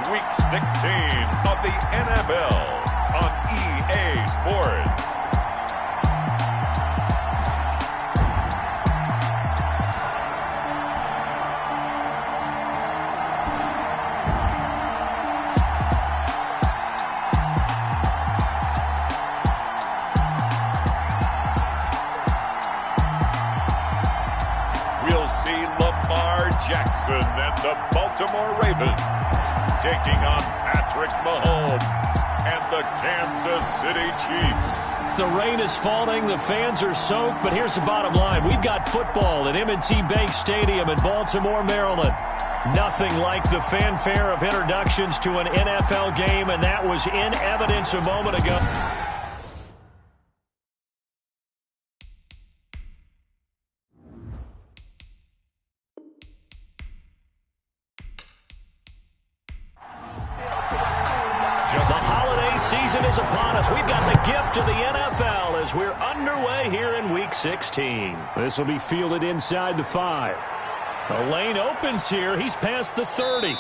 Week 16 of the NFL on EA Sports. We'll see Lamar Jackson and the Baltimore Ravens taking on Patrick Mahomes and the Kansas City Chiefs. The rain is falling, the fans are soaked, but here's the bottom line. We've got football at M&T Bank Stadium in Baltimore, Maryland. Nothing like the fanfare of introductions to an NFL game, and that was in evidence a moment ago. The holiday season is upon us. We've got the gift of the NFL as we're underway here in Week 16. This will be fielded inside the 5. The lane opens here. He's past the 30.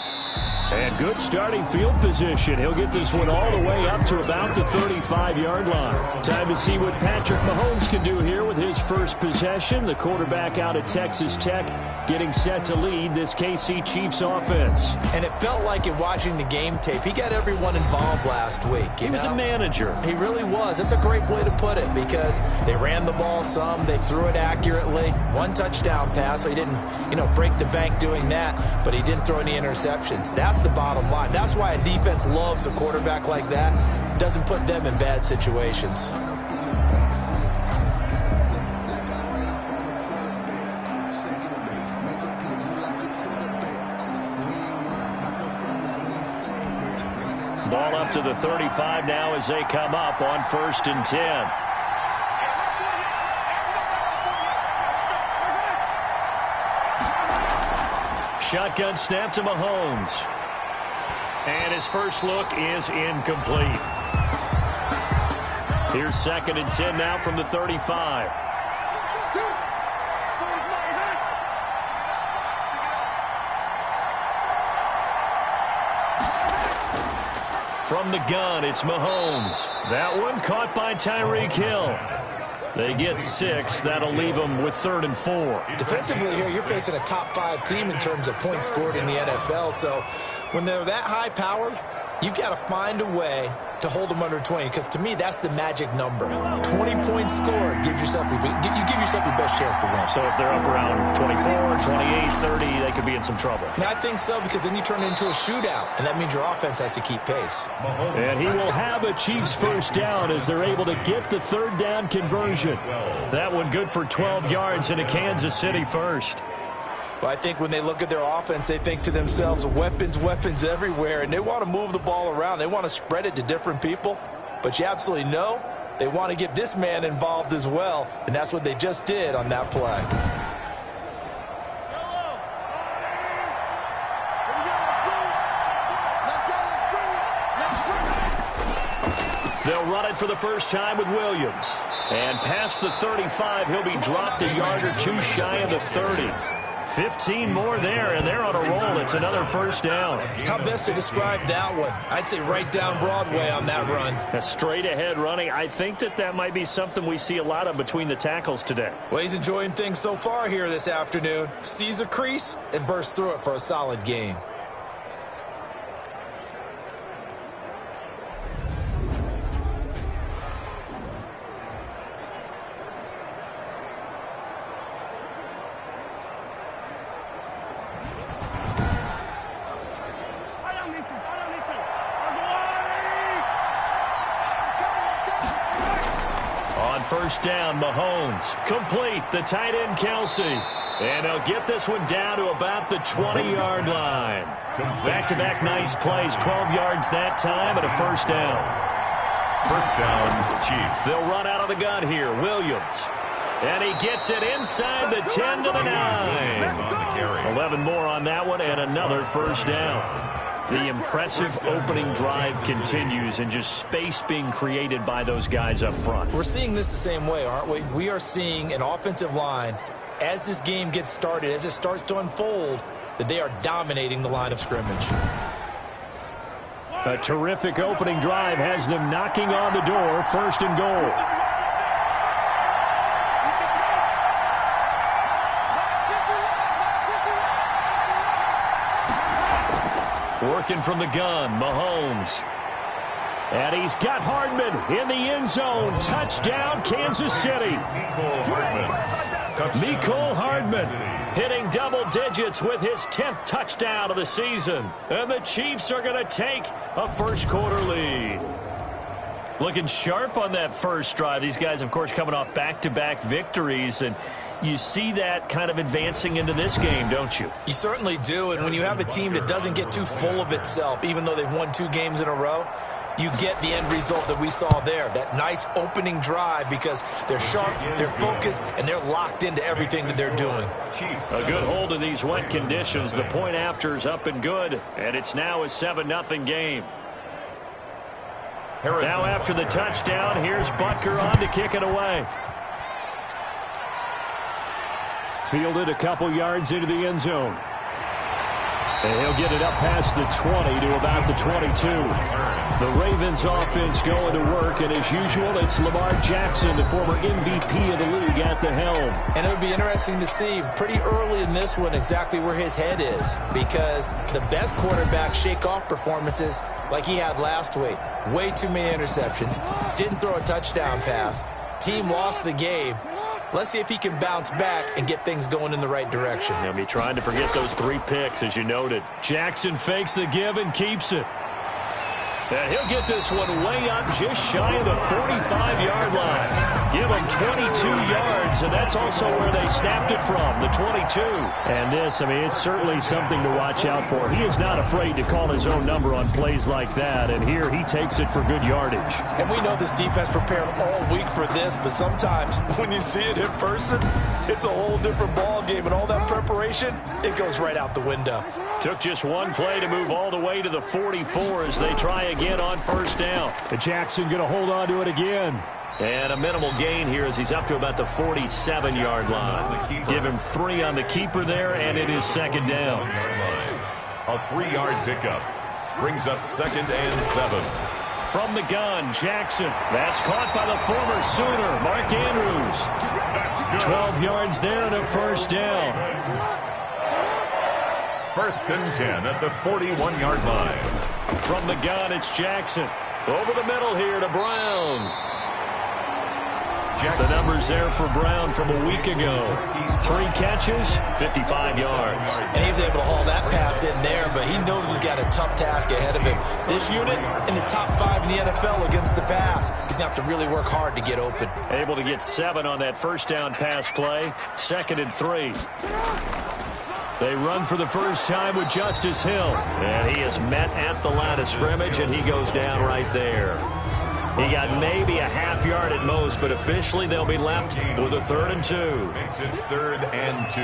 And good starting field position. He'll get this one all the way up to about the 35-yard line. Time to see what Patrick Mahomes can do here with his first possession. The quarterback out of Texas Tech getting set to lead this KC Chiefs offense. And it felt like in watching the game tape, he got everyone involved last week. He was a manager. He really was. That's a great way to put it because they ran the ball some. They threw it accurately. One touchdown pass, so he didn't, break the bank doing that, but he didn't throw any interceptions. That's the bottom line. That's why a defense loves a quarterback like that. Doesn't put them in bad situations. Ball up to the 35 now as they come up on 1st and 10. Shotgun snap to Mahomes. And his first look is incomplete. Here's 2nd and 10 now from the 35. From the gun, it's Mahomes. That one caught by Tyreek Hill. They get 6. That'll leave them with 3rd and 4. Defensively here, you're facing a top 5 team in terms of points scored in the NFL. So when they're that high-powered, you've got to find a way to hold them under 20, because to me, that's the magic number. 20-point score you give yourself your best chance to win. So if they're up around 24, 28, 30, they could be in some trouble. I think so, because then you turn it into a shootout, and that means your offense has to keep pace. And he will have a Chiefs first down as they're able to get the 3rd down conversion. That one good for 12 yards into Kansas City first. Well, I think when they look at their offense, they think to themselves, weapons everywhere, and they want to move the ball around. They want to spread it to different people, but you absolutely know they want to get this man involved as well, and that's what they just did on that play. They'll run it for the first time with Williams. And past the 35, he'll be dropped a yard or two shy of the 30. 15 more there, and they're on a roll. It's another first down. How best to describe that one? I'd say right down Broadway on that run. A straight-ahead running. I think that might be something we see a lot of between the tackles today. Well, he's enjoying things so far here this afternoon. Sees a crease and bursts through it for a solid gain. First down, Mahomes. Complete, the tight end, Kelsey. And he'll get this one down to about the 20-yard line. Back-to-back nice plays, 12 yards that time, and a first down. First down, Chiefs. They'll run out of the gun here. Williams. And he gets it inside the 10 to the 9. 11 more on that one, and another first down. The impressive opening drive continues, and just space being created by those guys up front. We're seeing this the same way, aren't we? We are seeing an offensive line, as this game gets started, as it starts to unfold, that they are dominating the line of scrimmage. A terrific opening drive has them knocking on the door, 1st and goal. Working from the gun, Mahomes. And he's got Hardman in the end zone. Touchdown, Kansas City. Mecole Hardman hitting double digits with his 10th touchdown of the season. And the Chiefs are going to take a first-quarter lead. Looking sharp on that first drive. These guys, of course, coming off back-to-back victories. And you see that kind of advancing into this game, don't you? You certainly do. And when you have a team that doesn't get too full of itself, even though they've won 2 games in a row, you get the end result that we saw there. That nice opening drive because they're sharp, they're focused, and they're locked into everything that they're doing. A good hold in these wet conditions. The point after is up and good, and it's now a 7-0 game. Now after the touchdown, here's Butker on to kick it away. Fielded a couple yards into the end zone. And he'll get it up past the 20 to about the 22. The Ravens offense going to work, and as usual, it's Lamar Jackson, the former MVP of the league, at the helm. And it would be interesting to see pretty early in this one exactly where his head is, because the best quarterbacks shake off performances like he had last week. Way too many interceptions. Didn't throw a touchdown pass. Team lost the game. Let's see if he can bounce back and get things going in the right direction. He'll be trying to forget those 3 picks, as you noted. Jackson fakes the give and keeps it. And he'll get this one way up just shy of the 45-yard line. Give him 22 yards, and that's also where they snapped it from, the 22. And this, I mean, it's certainly something to watch out for. He is not afraid to call his own number on plays like that, and here he takes it for good yardage. And we know this defense prepared all week for this, but sometimes when you see it in person, it's a whole different ball game, and all that preparation, it goes right out the window. Took just one play to move all the way to the 44 as they try again on first down. And Jackson going to hold on to it again. And a minimal gain here as he's up to about the 47-yard line. Give him 3 on the keeper there, and it is 2nd down. A 3-yard pickup brings up 2nd and 7. From the gun, Jackson. That's caught by the former Sooner, Mark Andrews. 12 yards there and a first down. 1st and 10 at the 41-yard line. From the gun, it's Jackson. Over the middle here to Brown. The numbers there for Brown from a week ago. 3 catches, 55 yards. And he was able to haul that pass in there, but he knows he's got a tough task ahead of him. This unit in the top 5 in the NFL against the pass. He's going to have to really work hard to get open. Able to get 7 on that first down pass play. 2nd and 3. They run for the first time with Justice Hill. And he is met at the line of scrimmage, and he goes down right there. He got maybe a half yard at most, but officially they'll be left with a 3rd and 2. Makes it 3rd and 2.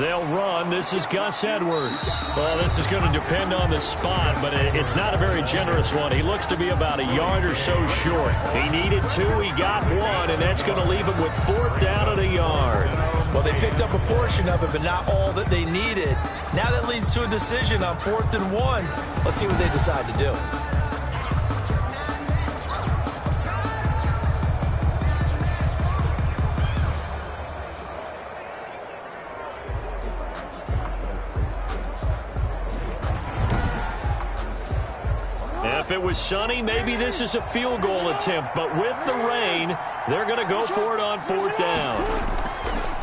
They'll run. This is Gus Edwards. Well, this is going to depend on the spot, but it's not a very generous one. He looks to be about a yard or so short. He needed 2. He got 1, and that's going to leave him with 4th down and a yard. Well, they picked up a portion of it, but not all that they needed. Now that leads to a decision on 4th and 1. Let's see what they decide to do. If it was sunny, maybe this is a field goal attempt, but with the rain, they're going to go for it on 4th down.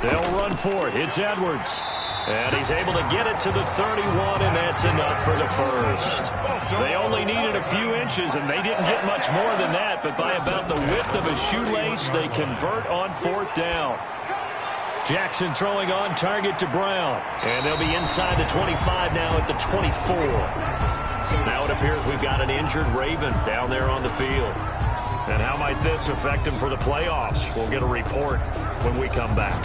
They'll run for it. It's Edwards. And he's able to get it to the 31, and that's enough for the first. They only needed a few inches, and they didn't get much more than that, but by about the width of a shoelace, they convert on 4th down. Jackson throwing on target to Brown. And they'll be inside the 25 now at the 24. Now it appears we've got an injured Raven down there on the field. And how might this affect him for the playoffs? We'll get a report when we come back.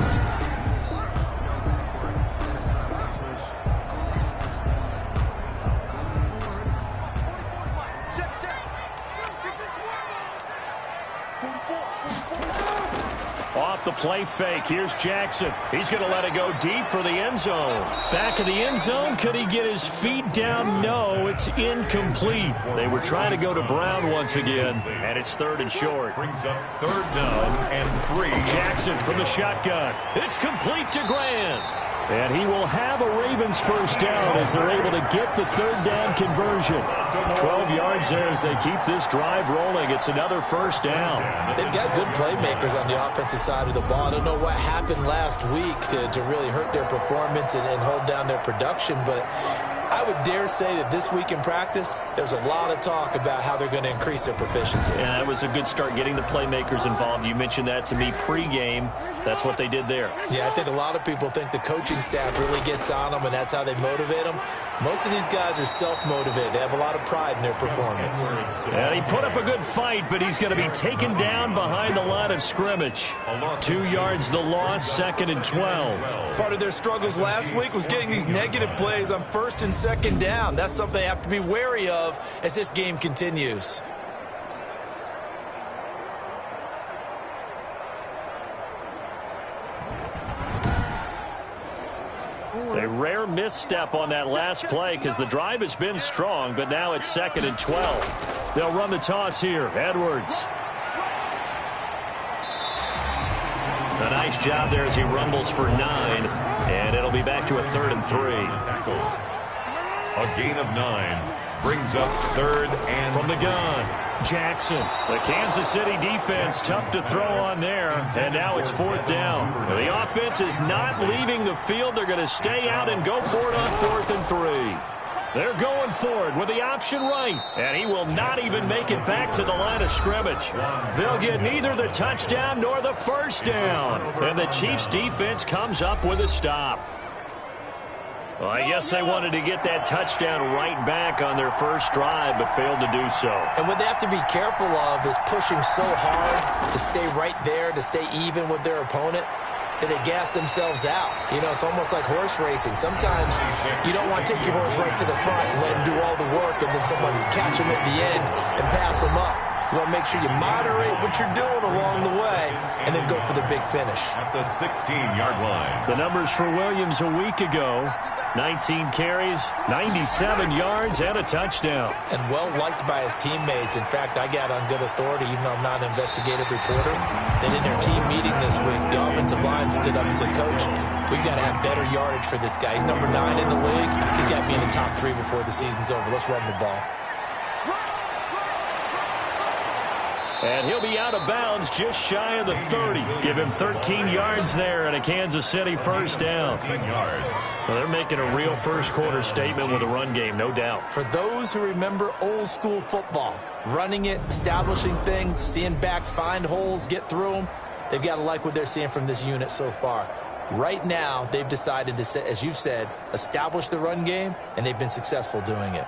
Off the play fake. Here's Jackson. He's going to let it go deep for the end zone. Back of the end zone. Could he get his feet down? No, it's incomplete. They were trying to go to Brown once again, and it's 3rd and short. Brings up 3rd down and 3. Jackson from the shotgun. It's complete to Grant. And he will have a Ravens first down as they're able to get the 3rd down conversion. 12 yards there as they keep this drive rolling. It's another first down. They've got good playmakers on the offensive side of the ball. I don't know what happened last week to really hurt their performance and hold down their production, but I would dare say that this week in practice, there's a lot of talk about how they're going to increase their proficiency. Yeah, that was a good start getting the playmakers involved. You mentioned that to me pregame. That's what they did there. Yeah, I think a lot of people think the coaching staff really gets on them, and that's how they motivate them. Most of these guys are self-motivated. They have a lot of pride in their performance. And he put up a good fight, but he's going to be taken down behind the line of scrimmage. 2 yards the loss, 2nd and 12. Part of their struggles last week was getting these negative plays on 1st and 2nd down. That's something they have to be wary of as this game continues. A rare misstep on that last play because the drive has been strong, but now it's 2nd and 12. They'll run the toss here. Edwards. A nice job there as he rumbles for 9, and it'll be back to a 3rd and 3. A gain of 9 brings up 3rd and from the gun. Jackson. The Kansas City defense tough to throw on there, and now it's 4th down. The offense is not leaving the field. They're going to stay out and go for it on 4th and 3. They're going for it with the option right, and he will not even make it back to the line of scrimmage. They'll get neither the touchdown nor the first down, and the Chiefs defense comes up with a stop. Well, I guess they wanted to get that touchdown right back on their first drive, but failed to do so. And what they have to be careful of is pushing so hard to stay right there, to stay even with their opponent, that they gas themselves out. You know, it's almost like horse racing. Sometimes you don't want to take your horse right to the front and let him do all the work, and then someone catch him at the end and pass him up. You want to make sure you moderate what you're doing along the way and then go for the big finish. At the 16-yard line. The numbers for Williams a week ago: 19 carries, 97 yards, and a touchdown. And well-liked by his teammates. In fact, I got on good authority, even though I'm not an investigative reporter, that in their team meeting this week, the offensive line stood up and said, Coach, we've got to have better yardage for this guy. He's number 9 in the league. He's got to be in the top 3 before the season's over. Let's run the ball. And he'll be out of bounds just shy of the 30. Give him 13 yards there and a Kansas City first down. 13 yards. Well, they're making a real first-quarter statement with a run game, no doubt. For those who remember old-school football, running it, establishing things, seeing backs find holes, get through them, they've got to like what they're seeing from this unit so far. Right now, they've decided to, as you've said, establish the run game, and they've been successful doing it.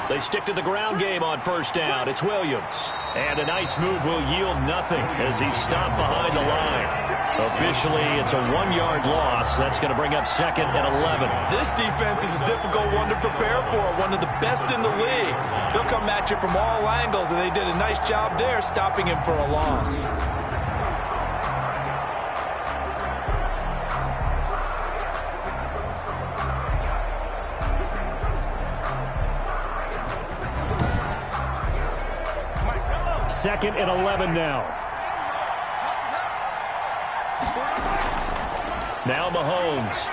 They stick to the ground game on first down. It's Williams. And a nice move will yield nothing as he's stopped behind the line. Officially, it's a 1-yard loss. That's going to bring up 2nd and 11. This defense is a difficult one to prepare for, one of the best in the league. They'll come at you from all angles, and they did a nice job there stopping him for a loss. Second and 11 now. Now Mahomes.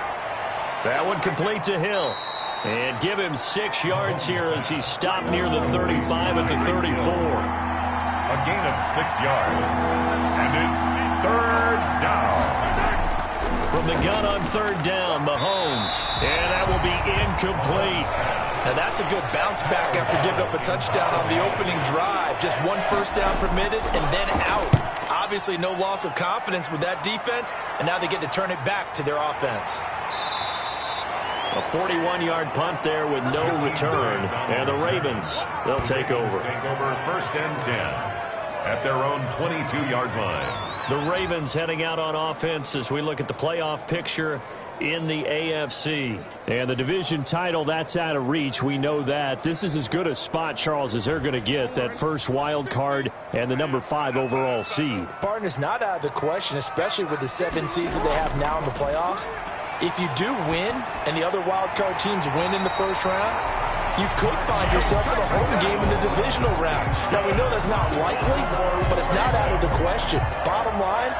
That one complete to Hill. And give him 6 yards here as he's stopped near the 35 at the 34. A gain of 6 yards. And it's 3rd down. From the gun on 3rd down, Mahomes. And that will be incomplete. Now that's a good bounce back after giving up a touchdown on the opening drive. Just 1 first down permitted and then out. Obviously no loss of confidence with that defense, and now they get to turn it back to their offense. A 41-yard punt there with no return. And the Ravens, they'll take over. Take over 1st and 10 at their own 22-yard line. The Ravens heading out on offense as we look at the playoff picture. in the AFC. And the division title, that's out of reach. We know that. This is as good a spot, Charles, as they're going to get, that first wild card and the number 5 overall seed. Partner's not out of the question, especially with the 7 seeds that they have now in the playoffs. If you do win and the other wild card teams win in the first round, you could find yourself with a home game in the divisional round. Now, we know that's not likely, but it's not out of the question. Bottom line,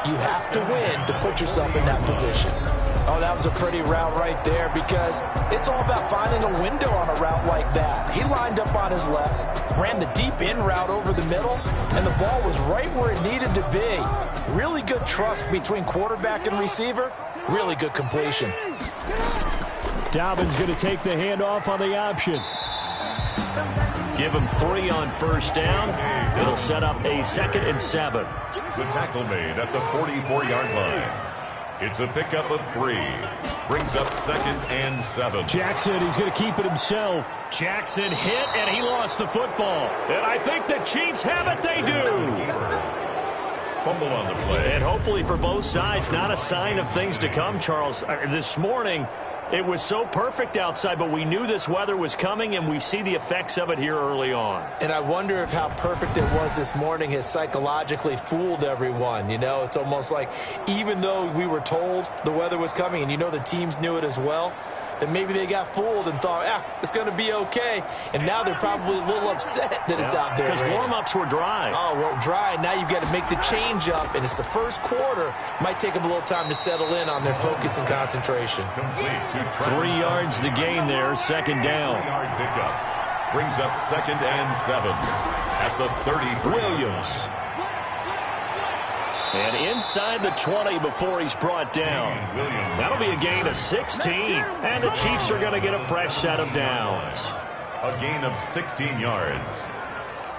you have to win to put yourself in that position. Oh, that was a pretty route right there, because it's all about finding a window on a route like that. He lined up on his left, ran the deep in route over the middle, and the ball was right where it needed to be. Really good trust between quarterback and receiver. Really good completion. Dobbins going to take the handoff on the option. Give him 3 on first down. It'll set up a 2nd and 7. The tackle made at the 44-yard line. It's a pickup of 3. Brings up 2nd and 7. Jackson, he's going to keep it himself. Jackson hit, and he lost the football. And I think the Chiefs have it. They do. Fumble on the play. And hopefully for both sides, not a sign of things to come, Charles. This morning, it was so perfect outside, but we knew this weather was coming, and we see the effects of it here early on. And I wonder if how perfect it was this morning has psychologically fooled everyone. You know, it's almost like even though we were told the weather was coming, and you know the teams knew it as well, that maybe they got fooled and thought, it's going to be okay. And now they're probably a little upset that it's out there. Because warm-ups were dry. Oh, well, dry. Now you've got to make the change up, and it's the first quarter. Might take them a little time to settle in on their focus and concentration. 3 yards the gain there, 2nd down. Yard pickup. Brings up 2nd and 7 at the 33. Williams. And inside the 20 before he's brought down. That'll be a gain of 16. And the Chiefs are going to get a fresh set of downs. A gain of 16 yards.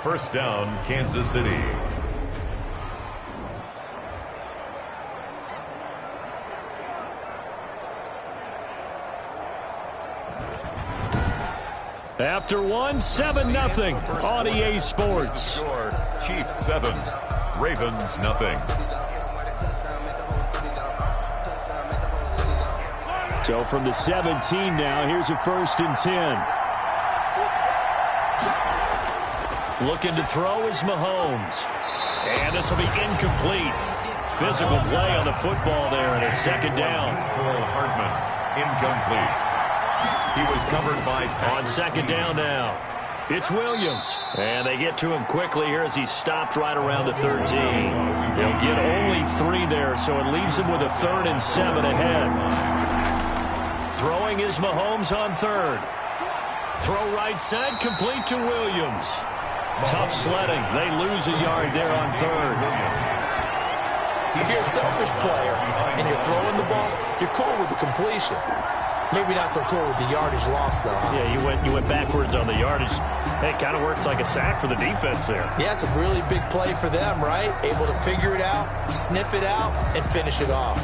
First down, Kansas City. After 7-0 on EA Sports. Chiefs 7, Ravens nothing. So from the 17 now, here's a 1st and 10. Looking to throw is Mahomes. And this will be incomplete. Physical play on the football there, and it's 2nd down. Cole Hardman, incomplete. He was covered by on 2nd down now. It's Williams. And they get to him quickly here as he stopped right around the 13. They'll get only 3 there, so it leaves him with a 3rd and 7 ahead. Throwing is Mahomes on 3rd. Throw right side, complete to Williams. Tough sledding. They lose a yard there on 3rd. If you're a selfish player and you're throwing the ball, you're cool with the completion. Maybe not so cool with the yardage loss, though. Huh? Yeah, you went backwards on the yardage. Hey, it kind of works like a sack for the defense there. Yeah, it's a really big play for them, right? Able to figure it out, sniff it out, and finish it off.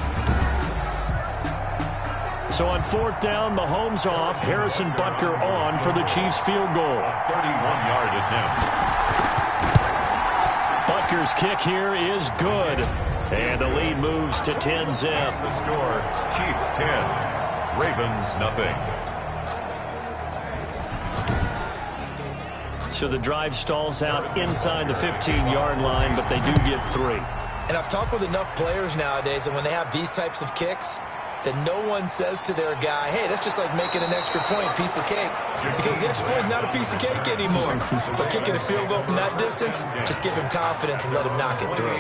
So on 4th down, Mahomes off, Harrison Butker on for the Chiefs field goal. 31-yard attempt. Butker's kick here is good. And the lead moves to 10-zip. The score, Chiefs 10, Ravens nothing. So the drive stalls out inside the 15-yard line, but they do get 3. And I've talked with enough players nowadays, and when they have these types of kicks, that no one says to their guy, hey, that's just like making an extra point, piece of cake. Because the extra point is not a piece of cake anymore. But kicking a field goal from that distance, just give him confidence and let him knock it through.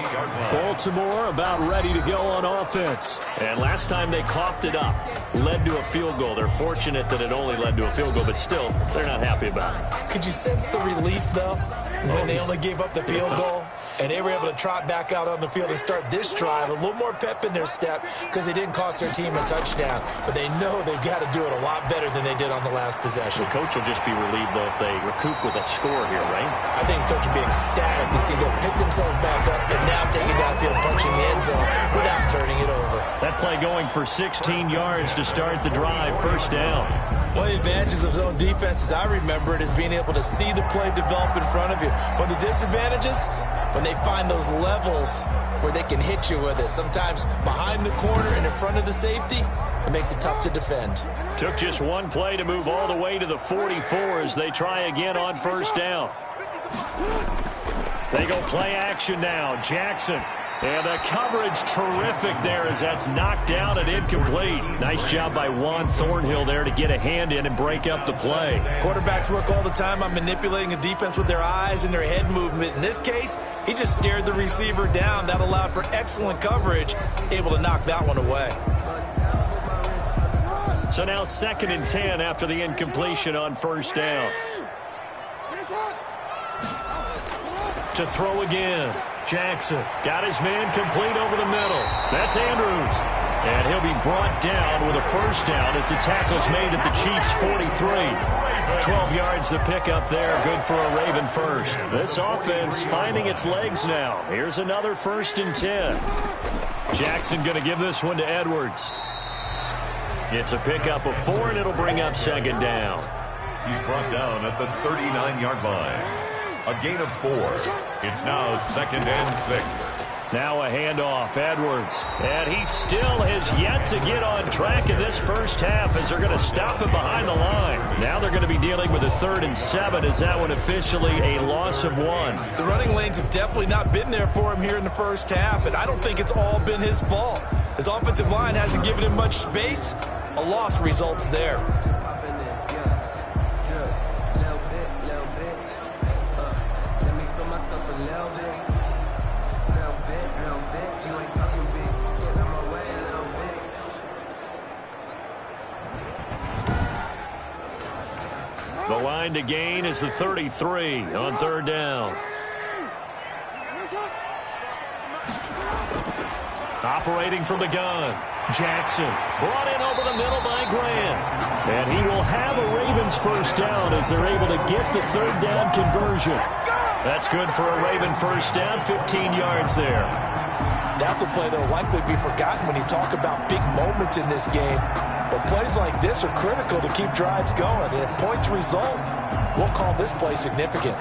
Baltimore about ready to go on offense. And last time they coughed it up, led to a field goal. They're fortunate that it only led to a field goal, but still, they're not happy about it. Could you sense the relief, though, when they only gave up the field goal? And they were able to trot back out on the field and start this drive a little more pep in their step because they didn't cost their team a touchdown. But they know they've got to do it a lot better than they did on the last possession. The coach will just be relieved, though, if they recoup with a score here, right? I think the coach will be ecstatic to see them pick themselves back up and now take it downfield, punching the end zone without turning it over. That play going for 16 yards to start the drive, 1st down. One of the advantages of zone defense, as I remember it, is being able to see the play develop in front of you. One of the disadvantages, when they find those levels where they can hit you with it. Sometimes behind the corner and in front of the safety, It makes it tough to defend. Took just one play to move all the way to the 44 as they try again on first down. They go play action now. Jackson. And the coverage terrific there as that's knocked down and incomplete. Nice job by Juan Thornhill there to get a hand in and break up the play. Quarterbacks work all the time on manipulating a defense with their eyes and their head movement. In this case, he just stared the receiver down. That allowed for excellent coverage, able to knock that one away. So now 2nd and 10 after the incompletion on first down. To throw again. Jackson got his man complete over the middle. That's Andrews. And he'll be brought down with a first down as the tackle's made at the Chiefs' 43. 12 yards to pick up there. Good for a Raven first. This offense finding its legs now. Here's another 1st and 10. Jackson going to give this one to Edwards. It's a pickup of 4, and it'll bring up 2nd down. He's brought down at the 39-yard line. A gain of 4. It's now 2nd and 6. Now a handoff, Edwards. And he still has yet to get on track in this first half as they're going to stop him behind the line. Now they're going to be dealing with a 3rd and 7 as that one officially a loss of 1. The running lanes have definitely not been there for him here in the first half, and I don't think it's all been his fault. His offensive line hasn't given him much space. A loss results there. The line to gain is the 33 on 3rd down. Operating from the gun. Jackson brought in over the middle by Grant. And he will have a Ravens first down as they're able to get the 3rd down conversion. That's good for a Raven first down, 15 yards there. That's a play that will likely be forgotten when you talk about big moments in this game. But plays like this are critical to keep drives going. And if points result, we'll call this play significant.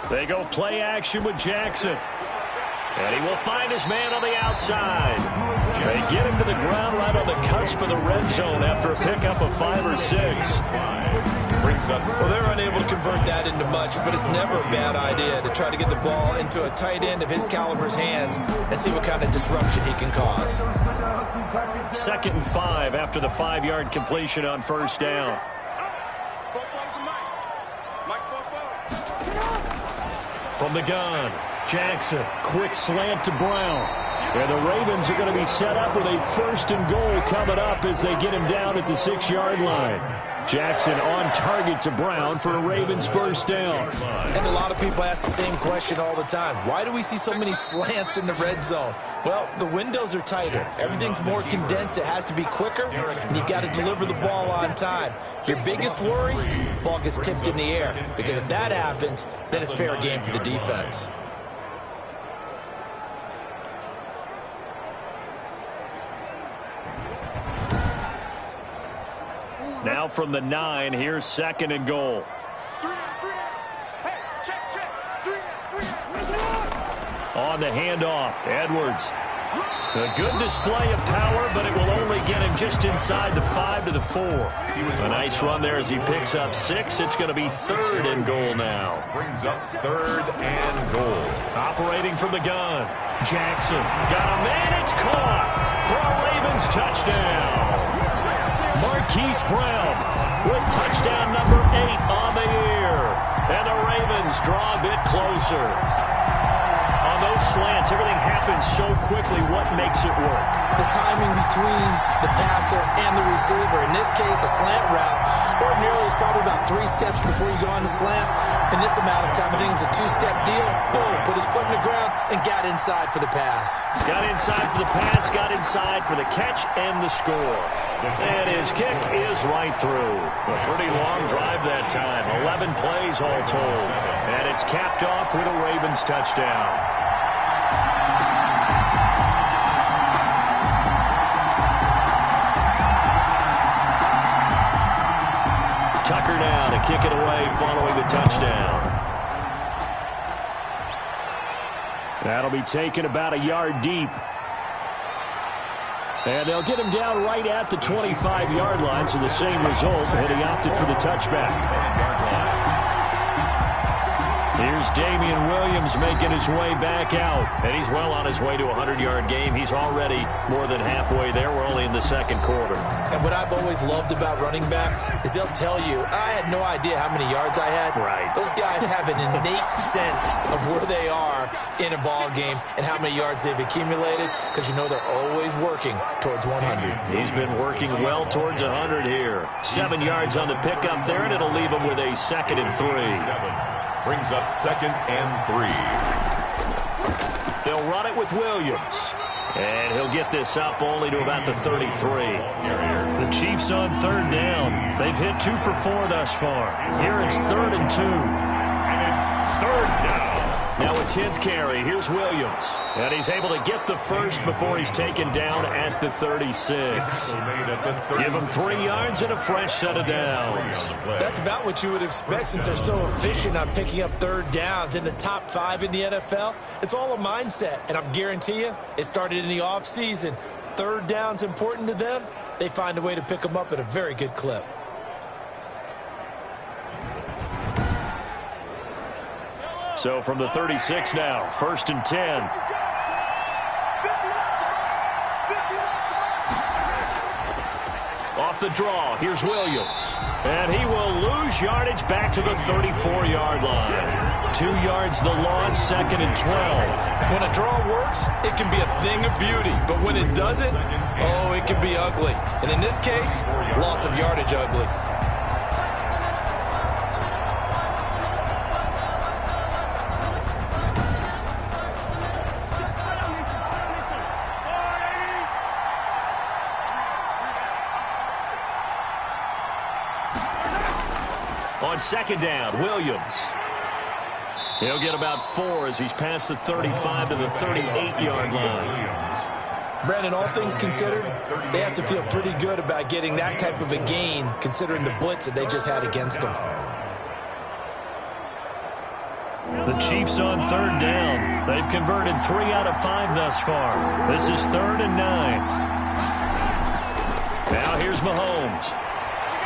They go play action with Jackson. And he will find his man on the outside. They get him to the ground right on the cusp of the red zone after a pickup of 5 or 6. Brings up. Well, they're unable to convert that into much, but it's never a bad idea to try to get the ball into a tight end of his caliber's hands and see what kind of disruption he can cause. 2nd and 5 after the 5-yard completion on first down. From the gun, Jackson, quick slant to Brown. And the Ravens are going to be set up with a 1st and goal coming up as they get him down at the 6-yard line. Jackson on target to Brown for a Ravens first down. And a lot of people ask the same question all the time. Why do we see so many slants in the red zone? Well, the windows are tighter. Everything's more condensed. It has to be quicker, and you've got to deliver the ball on time. Your biggest worry, ball gets tipped in the air. Because if that happens, then it's fair game for the defense. Now from the 9, here's 2nd and goal. On the handoff, Edwards. A good display of power, but it will only get him just inside the 5 to the 4. A nice run there as he picks up 6. It's going to be 3rd and goal now. Brings up 3rd and goal. Operating from the gun. Jackson got a man. It's caught for a Ravens touchdown. Marquise Brown with touchdown number 8 on the year. And the Ravens draw a bit closer. On those slants, everything happens so quickly. What makes it work? The timing between the passer and the receiver. In this case, a slant route. Ordinarily, it's probably about 3 steps before you go on the slant. In this amount of time, I think it was a 2-step deal. Boom, put his foot in the ground and got inside for the pass. Got inside for the pass, got inside for the catch and the score. And his kick is right through. A pretty long drive that time. 11 plays all told. And it's capped off with a Ravens touchdown. Tucker now to kick it away following the touchdown. That'll be taken about a yard deep. And they'll get him down right at the 25-yard line, so the same result, and he opted for the touchback. Here's Damian Williams making his way back out. And he's well on his way to a 100-yard game. He's already more than halfway there. We're only in the second quarter. And what I've always loved about running backs is they'll tell you, I had no idea how many yards I had. Right. Those guys have an innate sense of where they are in a ball game and how many yards they've accumulated, because you know they're always working towards 100. He's been working well towards 100 here. 7 yards on the pickup there, and it'll leave him with a 2nd and 3. Brings up 2nd and 3. They'll run it with Williams. And he'll get this up only to about the 33. The Chiefs on 3rd down. They've hit 2 for 4 thus far. Here it's 3rd and 2. And it's 3rd down. Now a 10th carry. Here's Williams. And he's able to get the first before he's taken down at the 36. Give him 3 yards and a fresh set of downs. That's about what you would expect since they're so efficient on picking up 3rd downs in the top 5 in the NFL. It's all a mindset, and I guarantee you it started in the offseason. 3rd down's important to them. They find a way to pick them up at a very good clip. So from the 36 now, 1st and 10. Off the draw, here's Williams. And he will lose yardage back to the 34-yard line. 2 yards the loss, 2nd and 12. When a draw works, it can be a thing of beauty. But when it doesn't, oh, it can be ugly. And in this case, loss of yardage ugly. On 2nd down, Williams. He'll get about 4 as he's past the 35 to the 38-yard line. Brandon, all things considered, they have to feel pretty good about getting that type of a gain, considering the blitz that they just had against them. The Chiefs on 3rd down. They've converted 3 out of 5 thus far. This is 3rd and 9. Now here's Mahomes.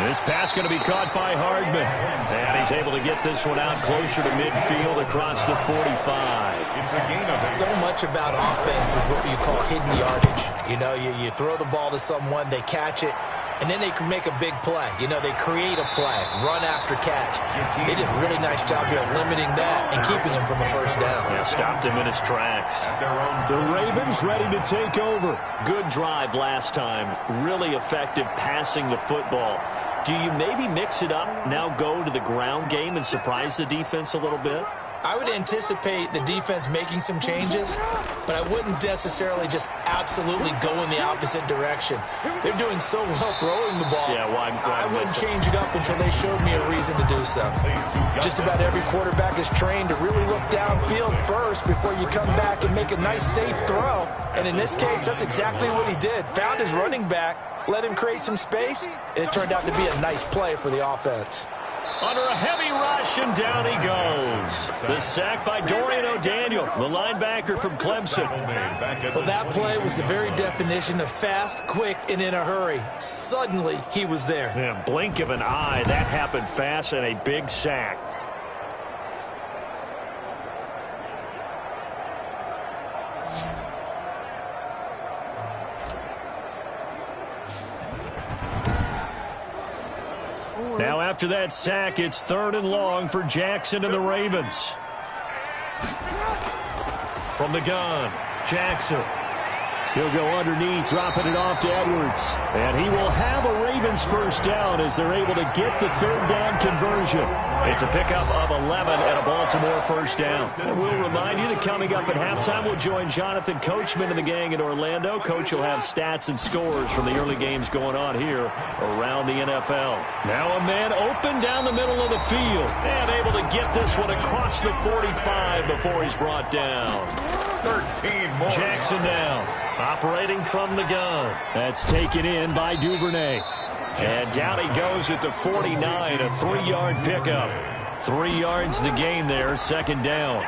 This pass going to be caught by Hardman. And he's able to get this one out closer to midfield across the 45. So much about offense is what you call hidden yardage. You know, you throw the ball to someone, they catch it, and then they can make a big play. You know, they create a play, run after catch. They did a really nice job here of limiting that and keeping him from a 1st down. Yeah, stopped him in his tracks. The Ravens ready to take over. Good drive last time. Really effective passing the football. Do you maybe mix it up, now go to the ground game and surprise the defense a little bit? I would anticipate the defense making some changes, but I wouldn't necessarily just absolutely go in the opposite direction. They're doing so well throwing the ball. Yeah, well, I wouldn't change it up until they showed me a reason to do so. Just about every quarterback is trained to really look downfield first before you come back and make a nice, safe throw. And in this case, that's exactly what he did. Found his running back, let him create some space, and it turned out to be a nice play for the offense. Under a heavy rush, and down he goes. The sack by Dorian O'Daniel, the linebacker from Clemson. Well, that play was the very definition of fast, quick, and in a hurry. Suddenly, he was there. Yeah, blink of an eye. That happened fast, and a big sack. Now after that sack, it's 3rd and long for Jackson and the Ravens. From the gun, Jackson. He'll go underneath, dropping it off to Edwards. And he will have a Ravens first down as they're able to get the third down conversion. It's a pickup of 11 and a Baltimore first down. And we'll remind you that coming up at halftime, we'll join Jonathan Coachman and the gang in Orlando. Coach will have stats and scores from the early games going on here around the NFL. Now a man open down the middle of the field. And able to get this one across the 45 before he's brought down. 13 more. Jackson now, operating from the gun. That's taken in by Duvernay. And down he goes at the 49, a 3-yard pickup. 3 yards the gain there, second down.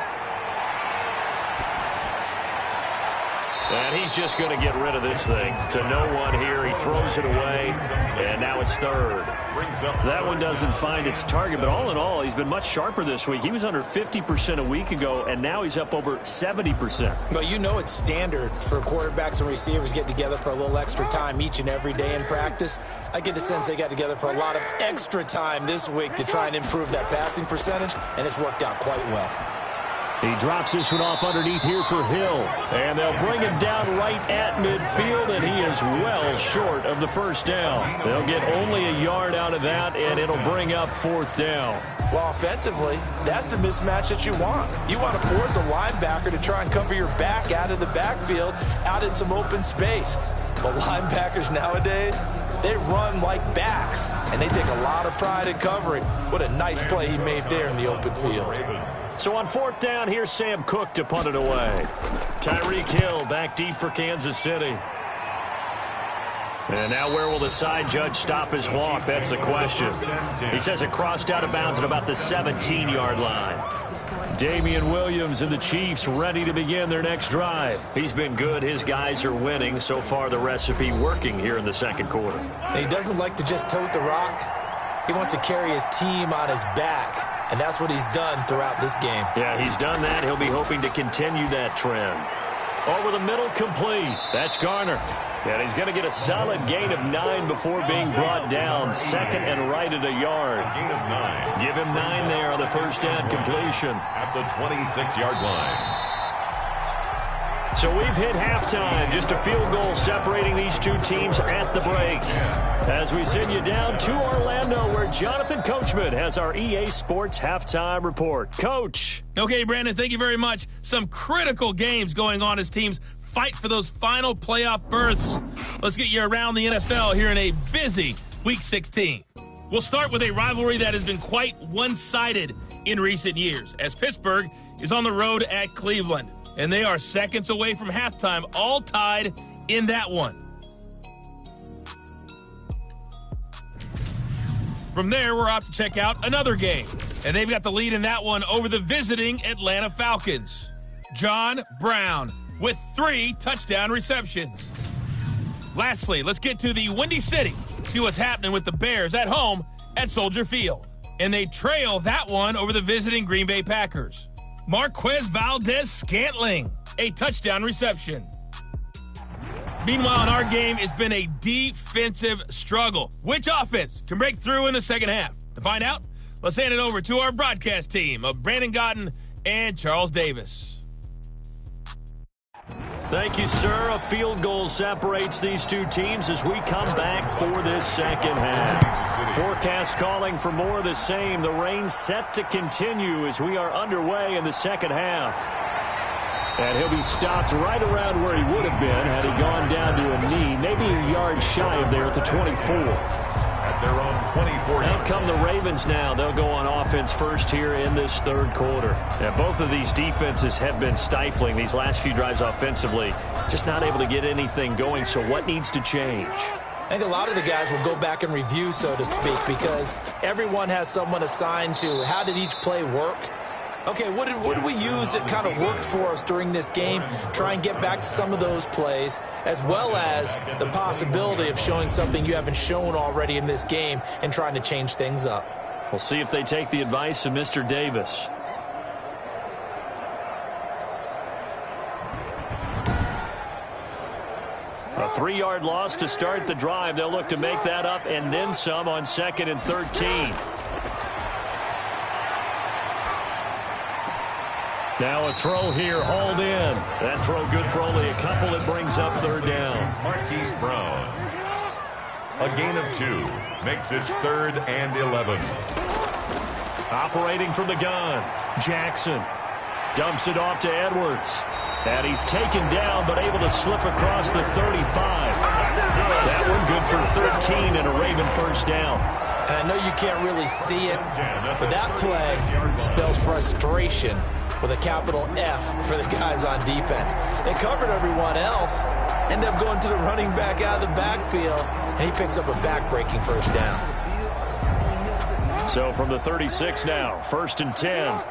And he's just going to get rid of this thing. To no one here, he throws it away, and now it's third. That one doesn't find its target, but all in all, he's been much sharper this week. He was under 50% a week ago, and now he's up over 70%. Well, you know it's standard for quarterbacks and receivers to get together for a little extra time each and every day in practice. I get the sense they got together for a lot of extra time this week to try and improve that passing percentage, and it's worked out quite well. He drops this one off underneath here for Hill. And they'll bring him down right at midfield, and he is well short of the first down. They'll get only a yard out of that, and it'll bring up fourth down. Well, offensively, that's the mismatch that you want. You want to force a linebacker to try and cover your back out of the backfield, out in some open space. But linebackers nowadays, they run like backs, and they take a lot of pride in covering. What a nice play he made there in the open field. So on fourth down, here's Sam Cook to punt it away. Tyreek Hill back deep for Kansas City. And now where will the side judge stop his walk? That's the question. He says it crossed out of bounds at about the 17-yard line. Damian Williams and the Chiefs ready to begin their next drive. He's been good. His guys are winning. So far, the recipe working here in the second quarter. He doesn't like to just tote the rock. He wants to carry his team on his back. And that's what he's done throughout this game. Yeah, he's done that. He'll be hoping to continue that trend. Over the middle, complete. That's Garner. And he's going to get a solid gain of 9 before being brought down. Second and right at a yard. Gain of 9. Give him 9 there on the first down completion. At the 26-yard line. So we've hit halftime. Just a field goal separating these two teams at the break. As we send you down to Orlando, where Jonathan Coachman has our EA Sports halftime report. Coach. Okay, Brandon, thank you very much. Some critical games going on as teams fight for those final playoff berths. Let's get you around the NFL here in a busy Week 16. We'll start with a rivalry that has been quite one-sided in recent years, as Pittsburgh is on the road at Cleveland. And they are seconds away from halftime, all tied in that one. From there, we're off to check out another game. And they've got the lead in that one over the visiting Atlanta Falcons. John Brown with 3 touchdown receptions. Lastly, let's get to the Windy City. See what's happening with the Bears at home at Soldier Field. And they trail that one over the visiting Green Bay Packers. Marquez Valdez-Scantling, a touchdown reception. Meanwhile, in our game, it's been a defensive struggle. Which offense can break through in the second half? To find out, let's hand it over to our broadcast team of Brandon Gaudin and Charles Davis. Thank you, sir. A field goal separates these two teams as we come back for this second half. Forecast calling for more of the same. The rain set to continue as we are underway in the second half. And he'll be stopped right around where he would have been had he gone down to a knee, maybe a yard shy of there at the 24. At their own 24. Out come the Ravens now. They'll go on offense first here in this third quarter. Now, both of these defenses have been stifling these last few drives offensively. Just not able to get anything going, so what needs to change? I think a lot of the guys will go back and review, so to speak, because everyone has someone assigned to how did each play work. Okay, what did we use that kind of worked for us during this game? Try and get back to some of those plays, as well as the possibility of showing something you haven't shown already in this game and trying to change things up. We'll see if they take the advice of Mr. Davis. A 3-yard loss to start the drive. They'll look to make that up and then some on 2nd and 13. Now a throw here, hauled in. That throw good for only a couple. It brings up third down. Marquise Brown. A gain of 2 makes it 3rd and 11. Operating from the gun, Jackson dumps it off to Edwards. And he's taken down, but able to slip across the 35. That one good for 13 and a Raven first down. And I know you can't really see it, but that play spells frustration with a capital F for the guys on defense. They covered everyone else, end up going to the running back out of the backfield, and he picks up a back-breaking first down. So from the 36 now, 1st and 10.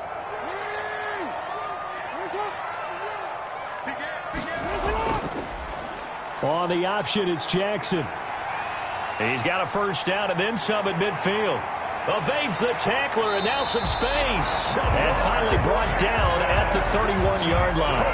On the option, it's Jackson. He's got a first down and then some at midfield. Evades the tackler and now some space. And finally brought down at the 31-yard line.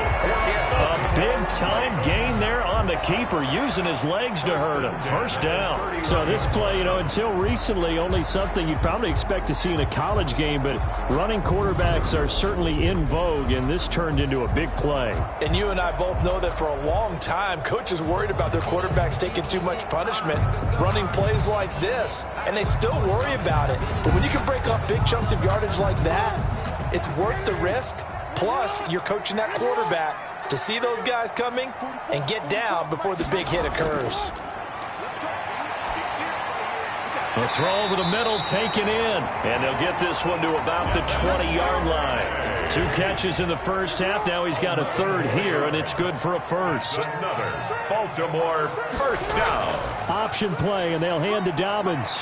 A big-time gain there on the keeper, using his legs to hurt him. First down. So this play, until recently, only something you'd probably expect to see in a college game, but running quarterbacks are certainly in vogue, and this turned into a big play. And you and I both know that for a long time, coaches worried about their quarterbacks taking too much punishment, running plays like this, and they still worry about it. But when you can break up big chunks of yardage like that, it's worth the risk. Plus, you're coaching that quarterback to see those guys coming and get down before the big hit occurs. A throw over the middle taken in. And they'll get this one to about the 20-yard line. 2 catches in the first half. Now he's got a third here, and it's good for a first. Another Baltimore first down. Option play, and they'll hand to Dobbins.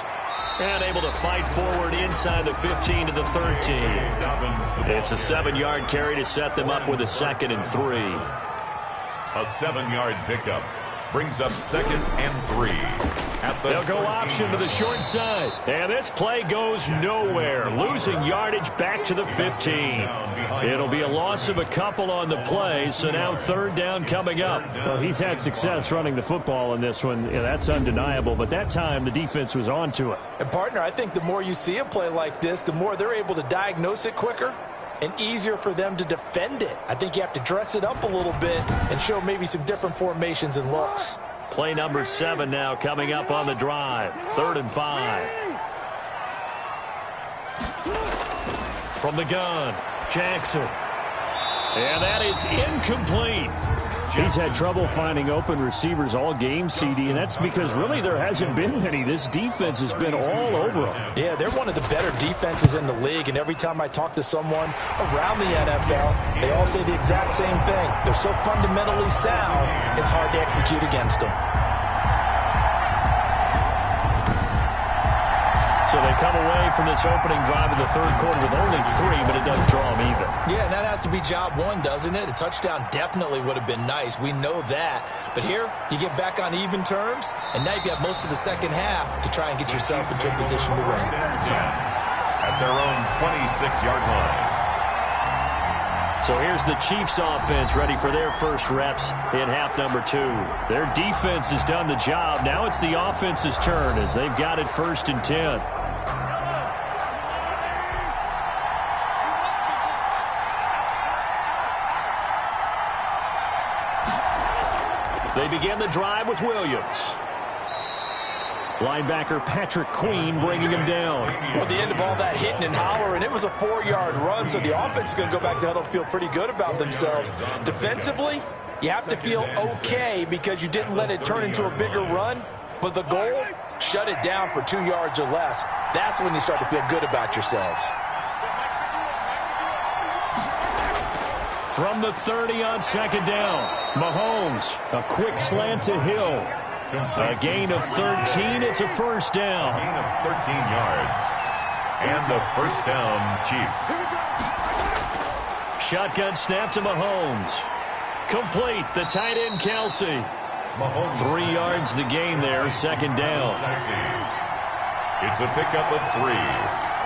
And able to fight forward inside the 15 to the 13. It's a 7-yard carry to set them up with a 2nd and 3. A 7-yard pickup brings up 2nd and 3. They'll go option to the short side. And this play goes nowhere. Losing yardage back to the 15. It'll be a loss of a couple on the play, so now 3rd down coming up. Well, he's had success running the football in this one. Yeah, that's undeniable, but that time the defense was on to it. And, partner, I think the more you see a play like this, the more they're able to diagnose it quicker and easier for them to defend it. I think you have to dress it up a little bit and show maybe some different formations and looks. Play number 7 now coming up on the drive. 3rd and 5. From the gun, Jackson. And that is incomplete. He's had trouble finding open receivers all game, CD, and that's because really there hasn't been many. This defense has been all over them. Yeah, they're one of the better defenses in the league, and every time I talk to someone around the NFL, they all say the exact same thing. They're so fundamentally sound, it's hard to execute against them. So they come away from this opening drive in the 3rd quarter with only 3, but it does draw them even. Yeah, and that has to be job 1, doesn't it? A touchdown definitely would have been nice. We know that. But here, you get back on even terms, and now you've got most of the second half to try and get yourself into a position to win. At their own 26-yard line. So here's the Chiefs offense ready for their first reps in half number 2. Their defense has done the job. Now it's the offense's turn as they've got it 1st and 10. They begin the drive with Williams. Linebacker Patrick Queen bringing him down. Well, at the end of all that hitting and hollering, it was a 4-yard run, so the offense is going to go back to huddle and feel pretty good about themselves. Defensively, you have to feel okay because you didn't let it turn into a bigger run, but the goal, shut it down for 2 yards or less. That's when you start to feel good about yourselves. From the 30 on 2nd down, Mahomes, a quick slant to Hill. A gain of 13. It's a first down. Gain of 13 yards. And the first down, Chiefs. Shotgun snap to Mahomes. Complete. The tight end, Kelsey. Mahomes. 3 yards the gain there. 2nd down. It's a pickup of 3.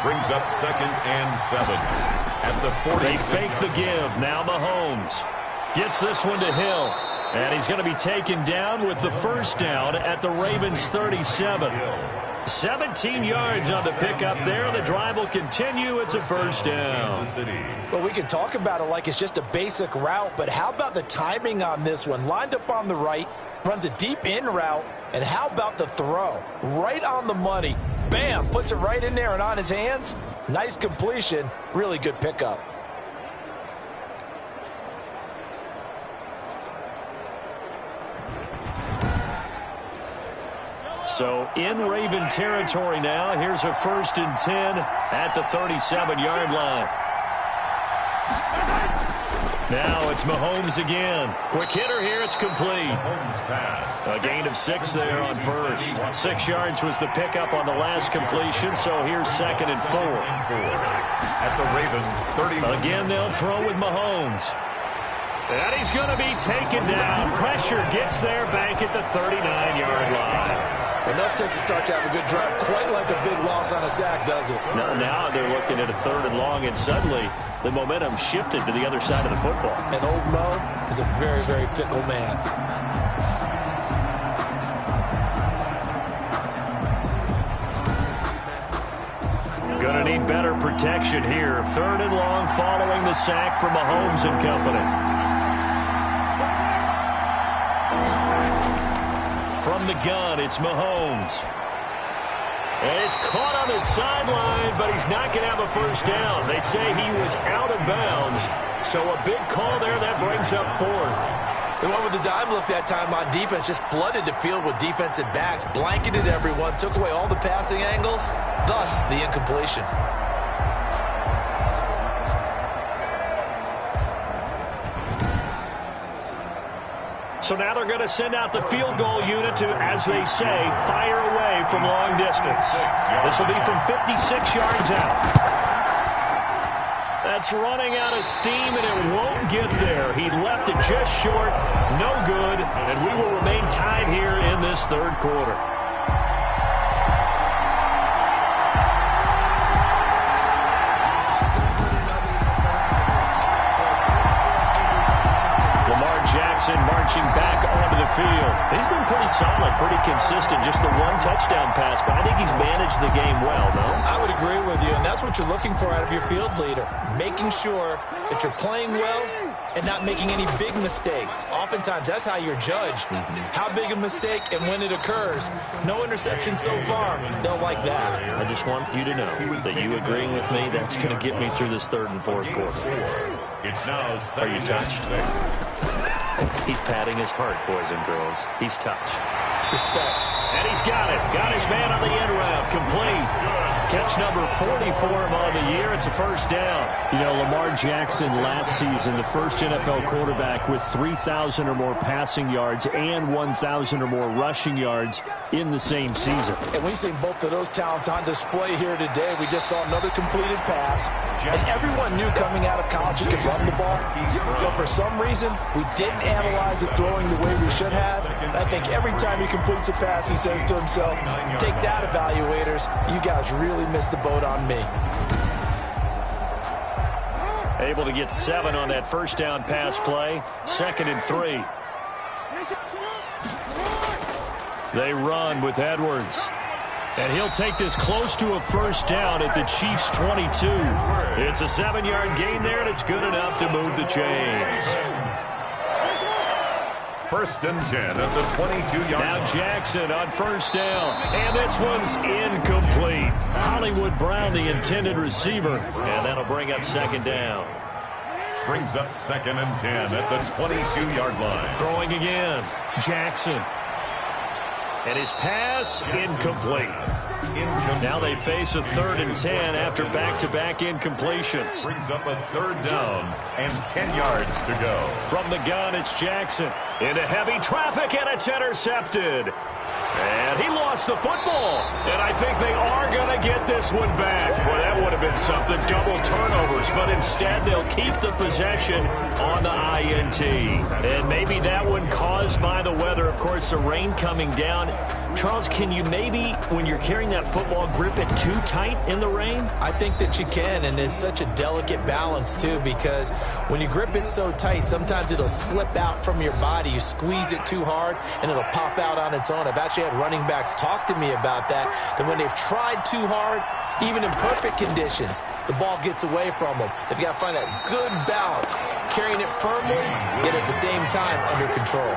Brings up 2nd and 7. At the 40. They fake the give. Now Mahomes gets this one to Hill. And he's going to be taken down with the first down at the Ravens' 37. 17 yards on the pickup there. The drive will continue. It's a first down. Well, we can talk about it like it's just a basic route, but how about the timing on this one? Lined up on the right, runs a deep in route, and how about the throw? Right on the money. Bam! Puts it right in there and on his hands. Nice completion. Really good pickup. So in Raven territory now. Here's a 1st and 10 at the 37-yard line. Now it's Mahomes again. Quick hitter here. It's complete. A gain of 6 there on first. 6 yards was the pickup on the last completion, so here's 2nd and 4. At the Ravens 30. Again, they'll throw with Mahomes. And he's going to be taken down. Pressure gets there back at the 39-yard line. And that takes a start to have a good drive. Quite like a big loss on a sack, does it? Now they're looking at a 3rd and long, and suddenly the momentum shifted to the other side of the football. And old Mo is a very, very fickle man. Going to need better protection here. 3rd and long following the sack from Mahomes and company. From the gun, it's Mahomes. And he's caught on the sideline, but he's not going to have a first down. They say he was out of bounds. So a big call there that brings up 4th. The one with the dime look that time on defense just flooded the field with defensive backs, blanketed everyone, took away all the passing angles, thus the incompletion. So now they're going to send out the field goal unit to, as they say, fire away from long distance. This will be from 56 yards out. That's running out of steam, and it won't get there. He left it just short, no good, and we will remain tied here in this 3rd quarter. Jackson marching back onto the field. He's been pretty solid, pretty consistent. Just the 1 touchdown pass, but I think he's managed the game well, no? I would agree with you, and that's what you're looking for out of your field leader. Making sure that you're playing well and not making any big mistakes. Oftentimes, that's how you're judged. How big a mistake and when it occurs. No interception so far. They'll like that. I just want you to know that you agreeing with me, that's going to get me through this 3rd and 4th quarter. It's now. Are you touched? He's patting his heart, boys and girls. He's touched. Respect. And he's got it. Got his man on the end route. Complete. Catch number 40 for him on the year. It's a first down. You know, Lamar Jackson last season, the first NFL quarterback with 3,000 or more passing yards and 1,000 or more rushing yards in the same season. And we've seen both of those talents on display here today. We just saw another completed pass. And everyone knew coming out of college he could run the ball. But for some reason, we didn't analyze it throwing the way we should have. I think every time he completes a pass, he says to himself, take that, evaluators. You guys really missed the boat on me. Able to get 7 on that first down pass play. 2nd and 3. They run with Edwards. And he'll take this close to a first down at the Chiefs' 22. It's a 7-yard gain there, and it's good enough to move the chains. 1st and 10 at the 22-yard line. Now Jackson on first down. And this one's incomplete. Hollywood Brown, the intended receiver. And that'll bring up 2nd down. Brings up 2nd and 10 at the 22-yard line. Throwing again. Jackson. And his pass incomplete. Now they face a 3rd and 10 after back-to-back incompletions. Brings up a 3rd down and 10 yards to go. From the gun, it's Jackson. Into heavy traffic, and it's intercepted. And he lost the football. And I think they are going to get this one back. Boy, that would have been something. Double turnovers. But instead, they'll keep the possession on the INT. And maybe that one caused by the weather. Of course, the rain coming down Charles, can you maybe, when you're carrying that football, grip it too tight in the rain? I think that you can, and it's such a delicate balance, too, because when you grip it so tight, sometimes it'll slip out from your body. You squeeze it too hard, and it'll pop out on its own. I've actually had running backs talk to me about that when they've tried too hard, even in perfect conditions, the ball gets away from them. They've got to find that good balance, carrying it firmly, yet at the same time under control.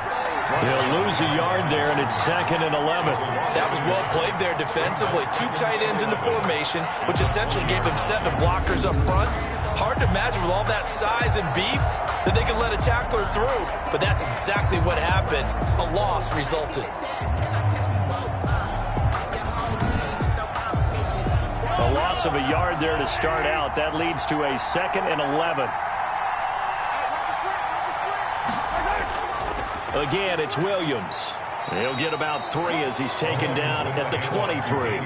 They'll lose a yard there, and it's 2nd and 11. That was well played there defensively. 2 tight ends in the formation, which essentially gave them 7 blockers up front. Hard to imagine with all that size and beef that they could let a tackler through, but that's exactly what happened. A loss resulted. A loss of a yard there to start out. That leads to a 2nd and 11. Again, it's Williams. He'll get about 3 as he's taken down at the 23.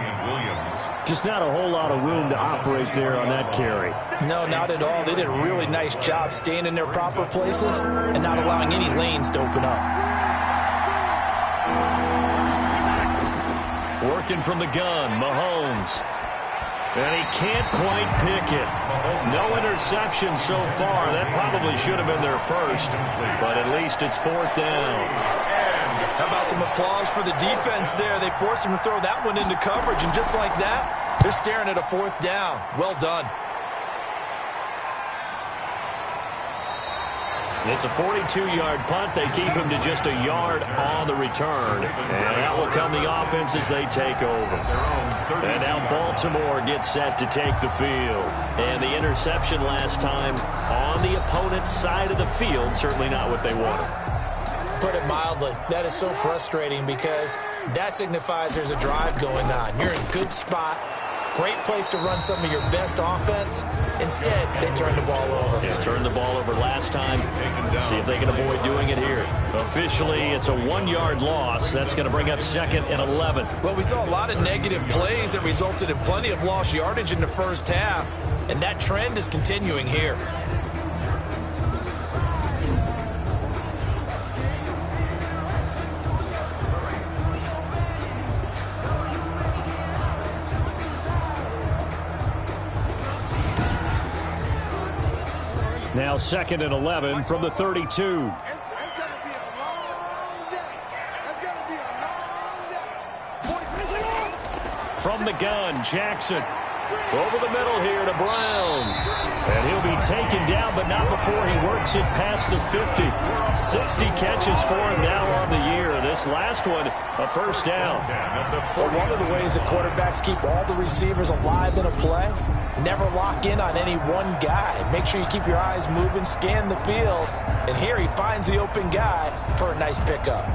Just not a whole lot of room to operate there on that carry. No, not at all. They did a really nice job staying in their proper places and not allowing any lanes to open up. Working from the gun, Mahomes. And he can't quite pick it. No interception so far. That probably should have been their first, but at least it's 4th down. How about some applause for the defense there? They forced him to throw that one into coverage, and just like that, they're staring at a 4th down. Well done. It's a 42-yard punt. They keep him to just a yard on the return. And that will come the offense as they take over. And now Baltimore gets set to take the field. And the interception last time on the opponent's side of the field, certainly not what they wanted. Put it mildly, that is so frustrating because that signifies there's a drive going on. You're in a good spot. Great place to run some of your best offense. Instead, they turn the ball over. Yeah, turned the ball over last time. See if they can avoid doing it here. Officially, it's a 1-yard loss. That's going to bring up 2nd and 11. Well, we saw a lot of negative plays that resulted in plenty of lost yardage in the first half, and that trend is continuing here. Now 2nd and 11 from the 32. From the gun, Jackson. Over the middle here to Brown. And he'll be taken down, but not before he works it past the 50. 60 catches for him now on the year. This last one, a first down. Well, one of the ways that quarterbacks keep all the receivers alive in a play, never lock in on any one guy. Make sure you keep your eyes moving, scan the field. And here he finds the open guy for a nice pickup.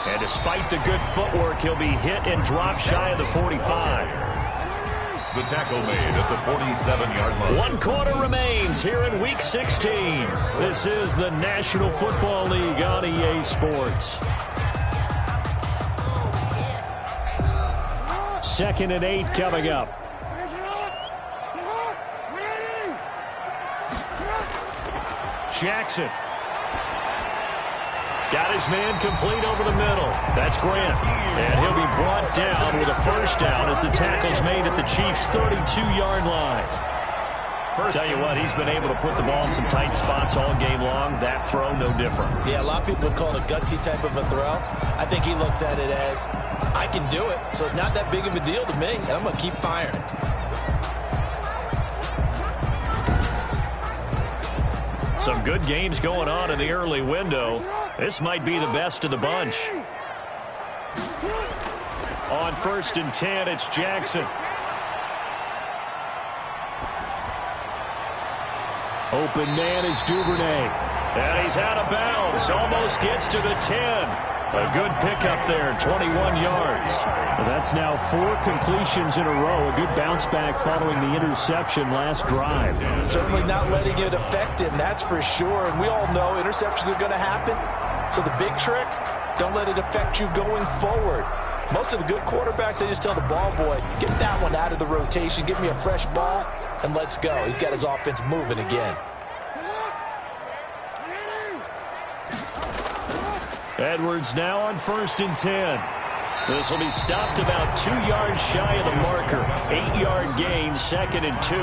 And despite the good footwork, he'll be hit and dropped shy of the 45. The tackle made at the 47-yard line. 1 quarter remains here in Week 16. This is the National Football League on EA Sports. 2nd and 8 coming up. Jackson. Got his man complete over the middle. That's Grant. And he'll be brought down with a first down as the tackle's made at the Chiefs' 32-yard line. Tell you what, he's been able to put the ball in some tight spots all game long. That throw, no different. Yeah, a lot of people would call it a gutsy type of a throw. I think he looks at it as, I can do it, so it's not that big of a deal to me, and I'm going to keep firing. Some good games going on in the early window. This might be the best of the bunch. On 1st and 10, it's Jackson. Open man is Duvernay. And he's out of bounds. Almost gets to the 10. A good pickup there, 21 yards. Well, that's now 4 completions in a row. A good bounce back following the interception last drive. Certainly not letting it affect him, that's for sure. And we all know interceptions are going to happen. So the big trick, don't let it affect you going forward. Most of the good quarterbacks, they just tell the ball boy, get that one out of the rotation, give me a fresh ball, and let's go. He's got his offense moving again. Edwards now on 1st and 10. This will be stopped about 2 yards shy of the marker. 8-yard gain, 2nd and 2.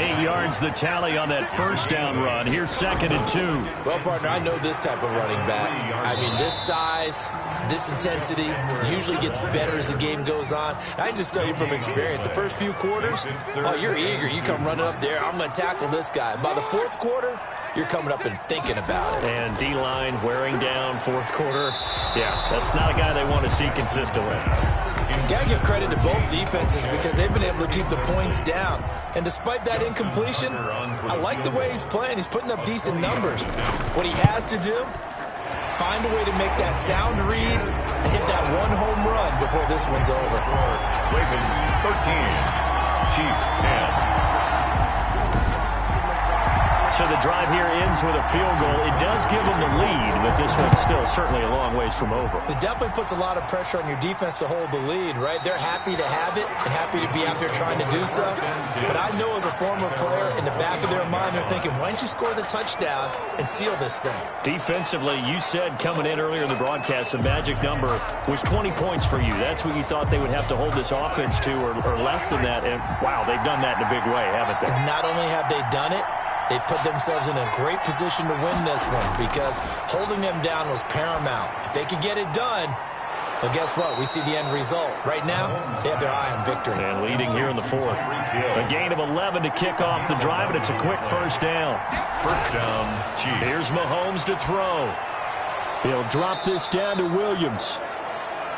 8 yards the tally on that first down run. Here's 2nd and 2. Well, partner, I know this type of running back. I mean, this size, this intensity usually gets better as the game goes on. I can just tell you from experience, the first few quarters, oh, you're eager. You come running up there, I'm going to tackle this guy. By the 4th quarter, you're coming up and thinking about it. And D-line wearing down 4th quarter. Yeah, that's not a guy they want to see consistently. Got to give credit to both defenses because they've been able to keep the points down. And despite that incompletion, I like the way he's playing. He's putting up decent numbers. What he has to do, find a way to make that sound read and hit that one home run before this one's over. Ravens 13, Chiefs 10. So the drive here ends with a field goal. It does give them the lead, but this one's still certainly a long ways from over. It definitely puts a lot of pressure on your defense to hold the lead, right? They're happy to have it and happy to be out there trying to do so. But I know as a former player, in the back of their mind, they're thinking, why don't you score the touchdown and seal this thing? Defensively, you said coming in earlier in the broadcast, the magic number was 20 points for you. That's what you thought they would have to hold this offense to or less than that. And, wow, they've done that in a big way, haven't they? And not only have they done it, they put themselves in a great position to win this one because holding them down was paramount. If they could get it done, well, guess what? We see the end result. Right now, they have their eye on victory. And leading here in the 4th. A gain of 11 to kick off the drive, and it's a quick first down. First down, Chiefs. Here's Mahomes to throw. He'll drop this down to Williams.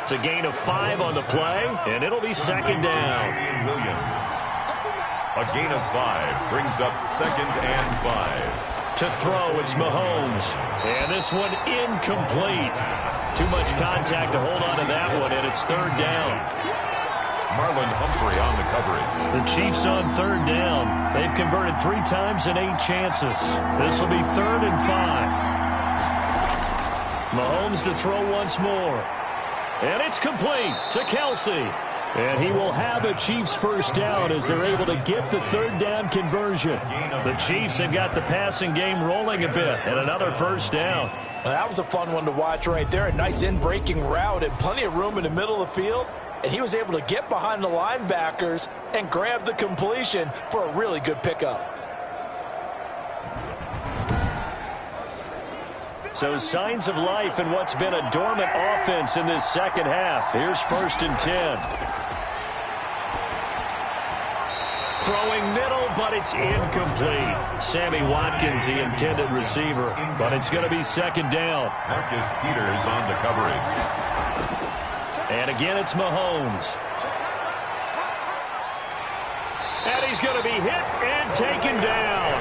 It's a gain of 5 on the play, and it'll be 2nd down. Williams. A gain of 5 brings up 2nd and 5. To throw, it's Mahomes. And this one incomplete. Too much contact to hold on to that one, and it's 3rd down. Marlon Humphrey on the coverage. The Chiefs on 3rd down. They've converted 3 times in 8 chances. This will be 3rd and 5. Mahomes to throw once more. And it's complete to Kelsey. And he will have a Chiefs first down as they're able to get the 3rd down conversion. The Chiefs have got the passing game rolling a bit, and another first down. Well, that was a fun one to watch right there. A nice in-breaking route and plenty of room in the middle of the field. And he was able to get behind the linebackers and grab the completion for a really good pickup. So signs of life in what's been a dormant offense in this second half. Here's 1st and 10. Throwing middle, but it's incomplete. Sammy Watkins, the intended receiver, but it's going to be 2nd down. Marcus Peters on the coverage. And again, it's Mahomes. And he's going to be hit and taken down.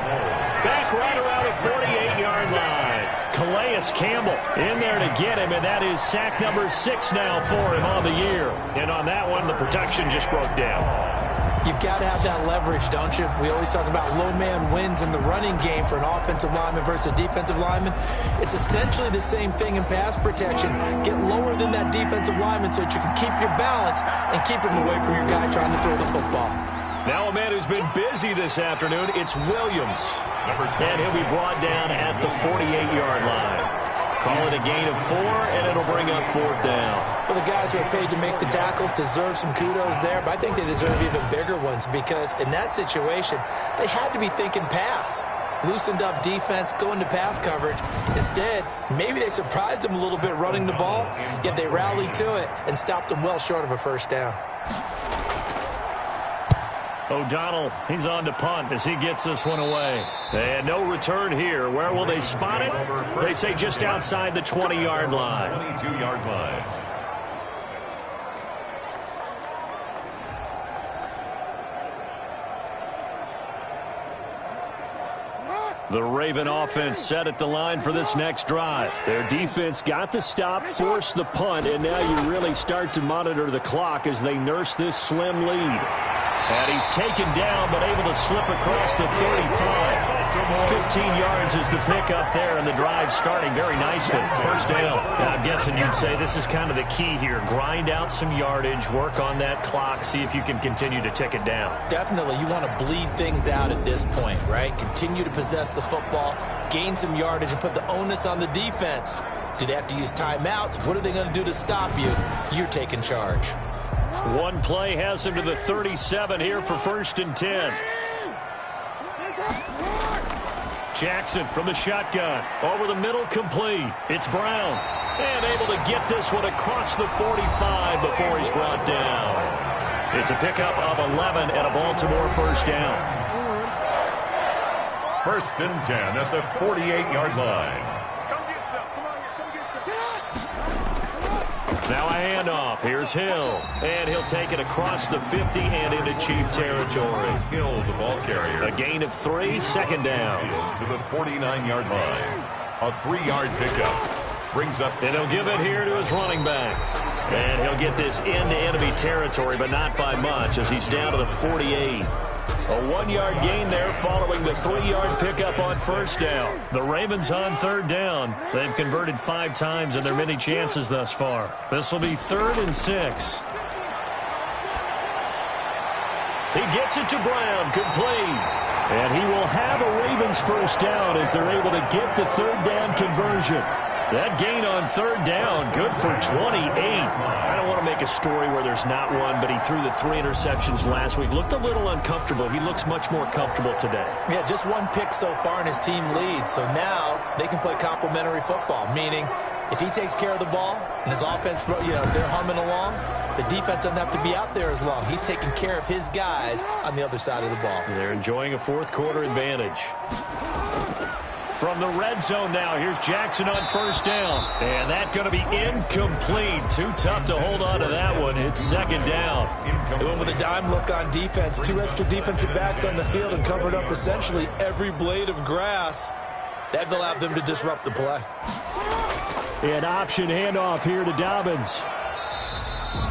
Back right around the 48-yard line. Calais Campbell in there to get him, and that is sack number 6 now for him on the year. And on that one, the protection just broke down. You've got to have that leverage, don't you? We always talk about low man wins in the running game for an offensive lineman versus a defensive lineman. It's essentially the same thing in pass protection. Get lower than that defensive lineman so that you can keep your balance and keep him away from your guy trying to throw the football. Now a man who's been busy this afternoon, it's Williams. And he'll be brought down at the 48-yard line. Call it a gain of 4, and it'll bring up 4th down. Well, the guys who are paid to make the tackles deserve some kudos there, but I think they deserve even bigger ones because in that situation, they had to be thinking pass. Loosened up defense, going to pass coverage. Instead, maybe they surprised them a little bit running the ball, yet they rallied to it and stopped them well short of a first down. O'Donnell, he's on to punt as he gets this one away. And no return here. Where will they spot it? They say just outside the 20-yard line. 22-yard line. The Raven offense set at the line for this next drive. Their defense got the stop, forced the punt, and now you really start to monitor the clock as they nurse this slim lead. And he's taken down, but able to slip across the 35. 15 yards is the pickup there, and the drive starting very nicely. First down. I'm guessing you'd say this is kind of the key here. Grind out some yardage, work on that clock, see if you can continue to tick it down. Definitely, you want to bleed things out at this point, right? Continue to possess the football, gain some yardage, and put the onus on the defense. Do they have to use timeouts? What are they going to do to stop you? You're taking charge. One play has him to the 37 here for 1st and 10. Jackson from the shotgun. Over the middle, complete. It's Brown. And able to get this one across the 45 before he's brought down. It's a pickup of 11 and a Baltimore first down. 1st and 10 at the 48-yard line. Now a handoff. Here's Hill. And he'll take it across the 50 and into Chief territory. Hill, the ball carrier. A gain of 3, 2nd down. To the 49-yard line. A 3-yard pickup. Brings up. And he'll give it here to his running back. And he'll get this into enemy territory, but not by much as he's down to the 48. A 1-yard gain there following the 3-yard pickup on 1st down. The Ravens on 3rd down. They've converted 5 times in their many chances thus far. This will be 3rd and 6. He gets it to Brown, complete. And he will have a Ravens first down as they're able to get the 3rd down conversion. That gain on 3rd down, good for 28. I don't want to make a story where there's not one, but he threw the 3 interceptions last week. Looked a little uncomfortable. He looks much more comfortable today. Yeah, just 1 pick so far and his team leads. So now they can play complementary football, meaning if he takes care of the ball and his offense, they're humming along, the defense doesn't have to be out there as long. He's taking care of his guys on the other side of the ball. They're enjoying a 4th quarter advantage. From the red zone now, here's Jackson on 1st down. And that's going to be incomplete. Too tough to hold on to that one. It's 2nd down. They went with a dime look on defense. 2 extra defensive backs on the field and covered up essentially every blade of grass. That allowed them to disrupt the play. An option handoff here to Dobbins.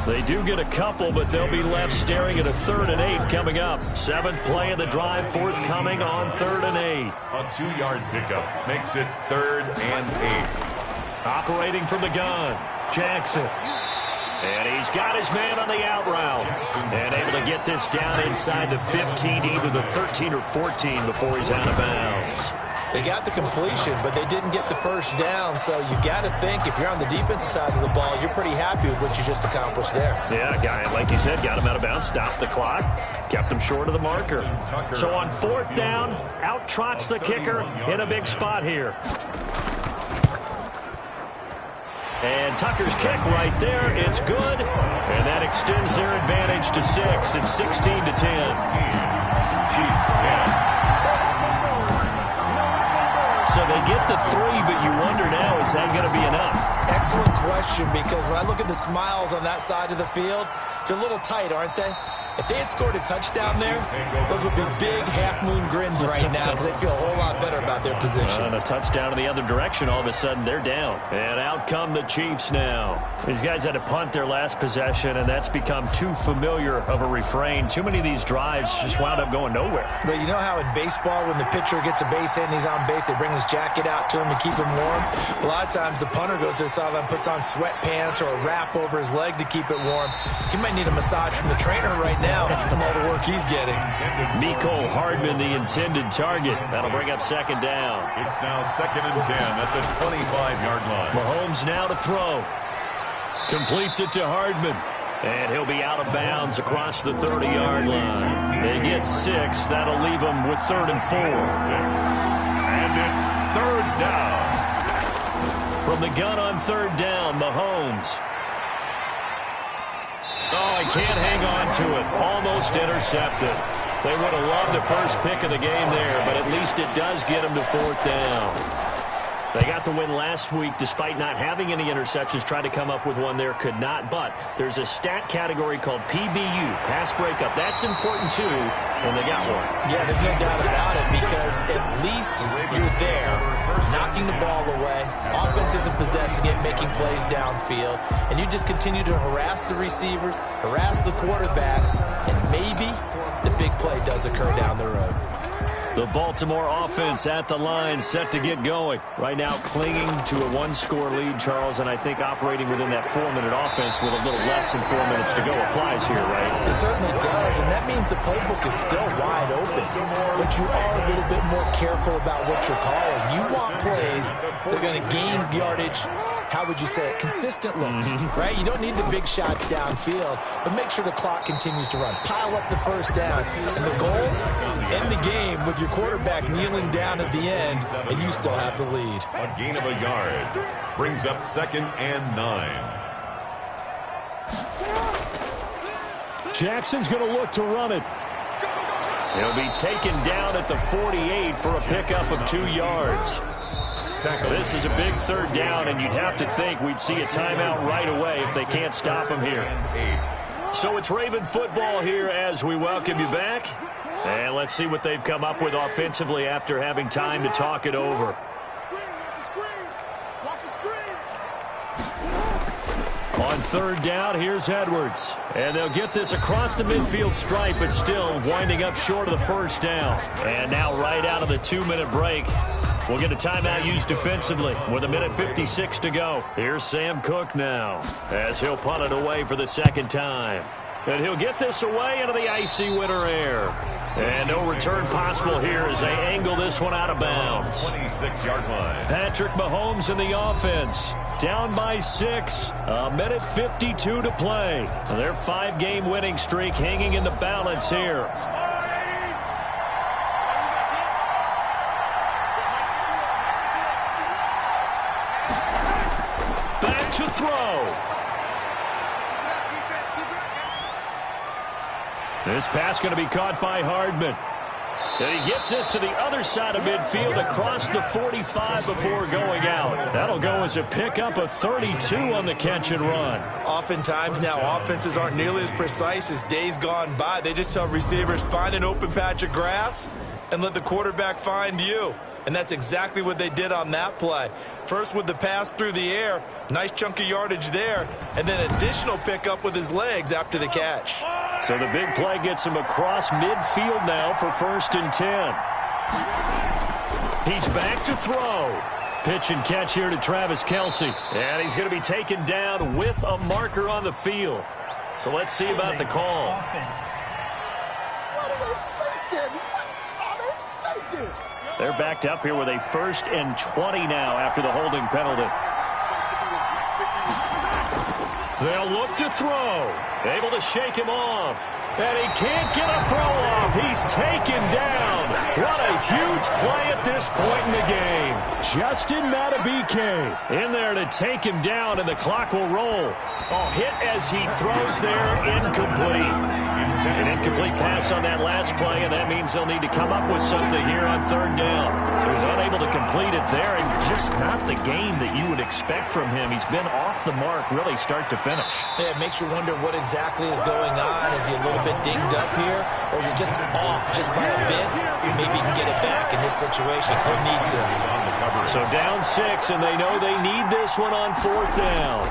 They do get a couple, but they'll be left staring at a 3rd and 8 coming up. 7th play of the drive, forthcoming on 3rd and 8. A 2-yard pickup makes it 3rd and 8. Operating from the gun, Jackson. And he's got his man on the out route. And able to get this down inside the 15, either the 13 or 14 before he's out of bounds. They got the completion, but they didn't get the first down. So you got to think if you're on the defensive side of the ball, you're pretty happy with what you just accomplished there. Yeah, guy, like you said, got him out of bounds, stopped the clock, kept him short of the marker. So on 4th down, out trots the kicker in a big spot here. And Tucker's kick right there. It's good. And that extends their advantage to 6. It's 16-10. Chiefs 10. So they get the 3, but you wonder now, is that going to be enough? Excellent question, because when I look at the smiles on that side of the field, they're a little tight, aren't they? If they had scored a touchdown there, those would be big half-moon grins right now because they'd feel a whole lot better about their position. And a touchdown in the other direction, all of a sudden they're down. And out come the Chiefs now. These guys had to punt their last possession, and that's become too familiar of a refrain. Too many of these drives just wound up going nowhere. But you know how in baseball, when the pitcher gets a base hit and he's on base, they bring his jacket out to him to keep him warm? A lot of times the punter goes to the sideline, puts on sweatpants or a wrap over his leg to keep it warm. He might need a massage from the trainer right now from all the work he's getting. Mecole Hardman, the intended target. That'll bring up 2nd down. It's now 2nd and 10 at the 25-yard line. Mahomes now to throw. Completes it to Hardman. And he'll be out of bounds across the 30-yard line. They get 6. That'll leave them with 3rd and 4. And it's 3rd down. From the gun on 3rd down, Mahomes. Oh, he can't hang on to it. Almost intercepted. They would have loved the first pick of the game there, but at least it does get them to 4th down. They got the win last week despite not having any interceptions. Tried to come up with one there, could not. But there's a stat category called PBU, pass breakup. That's important too, and they got one. Yeah, there's no doubt about it because at least you're there, knocking the ball away. Offense isn't possessing it, making plays downfield. And you just continue to harass the receivers, harass the quarterback, and maybe the big play does occur down the road. The Baltimore offense at the line, set to get going. Right now clinging to a one-score lead, Charles, and I think operating within that 4-minute offense with a little less than 4 minutes to go applies here, right? It certainly does, and that means the playbook is still wide open. But you are a little bit more careful about what you're calling. You want plays that are going to gain yardage, how would you say it, consistently, right? You don't need the big shots downfield, but make sure the clock continues to run. Pile up the first downs. And the goal, end the game with your quarterback kneeling down at the end, and you still have the lead. A gain of a yard brings up 2nd and 9. Jackson's going to look to run it. He'll be taken down at the 48 for a pickup of 2 yards. This is a big 3rd down, and you'd have to think we'd see a timeout right away if they can't stop him here. So it's Raven football here as we welcome you back. And let's see what they've come up with offensively after having time to talk it over. On 3rd down, here's Edwards. And they'll get this across the midfield stripe, but still winding up short of the 1st down. And now right out of the 2-minute break, we'll get a timeout used defensively with 1:56 to go. Here's Sam Cook now as he'll punt it away for the 2nd time. And he'll get this away into the icy winter air. And no return possible here as they angle this one out of bounds. 26-yard line. Patrick Mahomes in the offense. Down by 6. 1:52 to play. Their 5-game winning streak hanging in the balance here. Back to throw. This pass going to be caught by Hardman. And he gets this to the other side of midfield across the 45 before going out. That'll go as a pickup of 32 on the catch and run. Oftentimes now offenses aren't nearly as precise as days gone by. They just tell receivers, find an open patch of grass and let the quarterback find you. And that's exactly what they did on that play. First with the pass through the air, nice chunk of yardage there, and then additional pickup with his legs after the catch. So the big play gets him across midfield now for 1st and 10. He's back to throw. Pitch and catch here to Travis Kelce. And he's going to be taken down with a marker on the field. So let's see about the call. They're backed up here with a 1st and 20 now after the holding penalty. They'll look to throw. Able to shake him off. And he can't get a throw off. He's taken down. What a huge play at this point in the game. Justin Madubuike in there to take him down, and the clock will roll. Oh, hit as he throws there, incomplete. An incomplete pass on that last play, and that means they'll need to come up with something here on 3rd down. So he's unable to complete it there, and just not the game that you would expect from him. He's been off the mark really start to finish. Yeah, it makes you wonder what exactly is going on. Is he a little bit dinged up here, or is it just off just by a bit? Maybe he can get it back in this situation. He'll need to. So down 6, and they know they need this one on 4th down.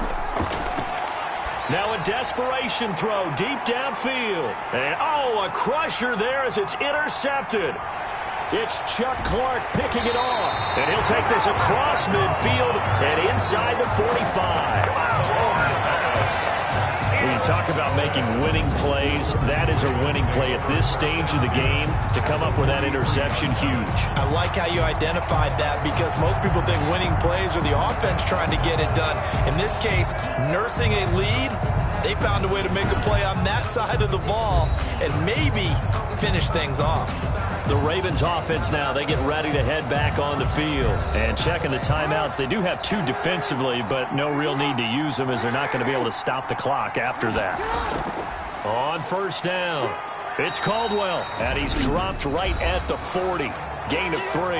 Now a desperation throw deep downfield. And, oh, a crusher there as it's intercepted. It's Chuck Clark picking it off. And he'll take this across midfield and inside the 45. When you talk about making winning plays, that is a winning play at this stage of the game. To come up with that interception, huge. I like how you identified that, because most people think winning plays are the offense trying to get it done. In this case, nursing a lead, they found a way to make a play on that side of the ball and maybe finish things off. The Ravens offense now, they get ready to head back on the field. And checking the timeouts, they do have 2 defensively, but no real need to use them as they're not going to be able to stop the clock after that. On 1st down, it's Caldwell, and he's dropped right at the 40. Gain of 3.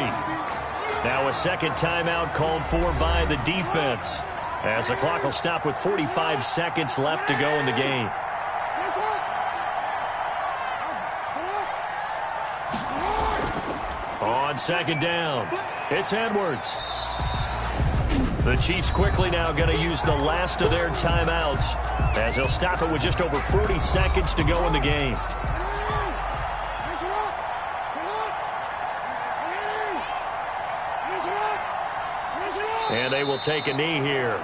Now a 2nd timeout called for by the defense, as the clock will stop with 45 seconds left to go in the game. On 2nd down, it's Edwards. The Chiefs quickly now going to use the last of their timeouts, as they'll stop it with just over 40 seconds to go in the game. And they will take a knee here.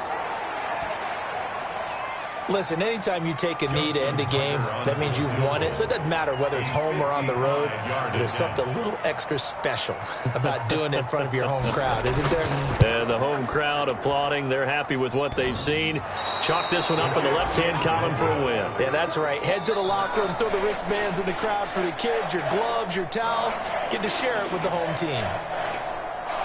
Listen, anytime you take a knee to end a game, that means you've won it. So it doesn't matter whether it's home or on the road. But there's something a little extra special about doing it in front of your home crowd, isn't there? And the home crowd applauding. They're happy with what they've seen. Chalk this one up in the left-hand column for a win. Yeah, that's right. Head to the locker room, throw the wristbands in the crowd for the kids, your gloves, your towels. Get to share it with the home team.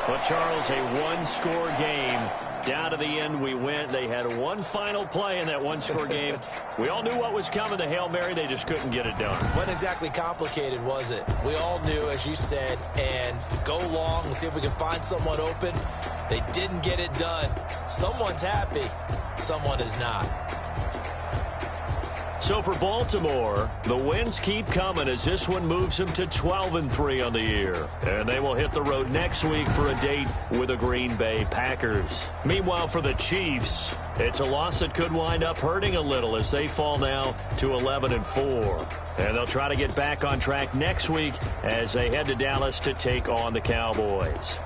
Well, Charles, a one-score game. Down to the end we went. They had one final play in that one-score game. We all knew what was coming, the Hail Mary. They just couldn't get it done. Wasn't exactly complicated, was it? We all knew, as you said, and go long and see if we can find someone open. They didn't get it done. Someone's happy. Someone is not. So for Baltimore, the wins keep coming as this one moves them to 12-3 on the year. And they will hit the road next week for a date with the Green Bay Packers. Meanwhile, for the Chiefs, it's a loss that could wind up hurting a little as they fall now to 11-4. And they'll try to get back on track next week as they head to Dallas to take on the Cowboys.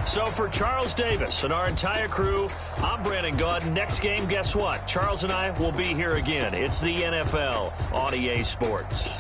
So for Charles Davis and our entire crew, I'm Brandon Gaudin. Next game, guess what? Charles and I will be here again. It's the NFL on EA Sports.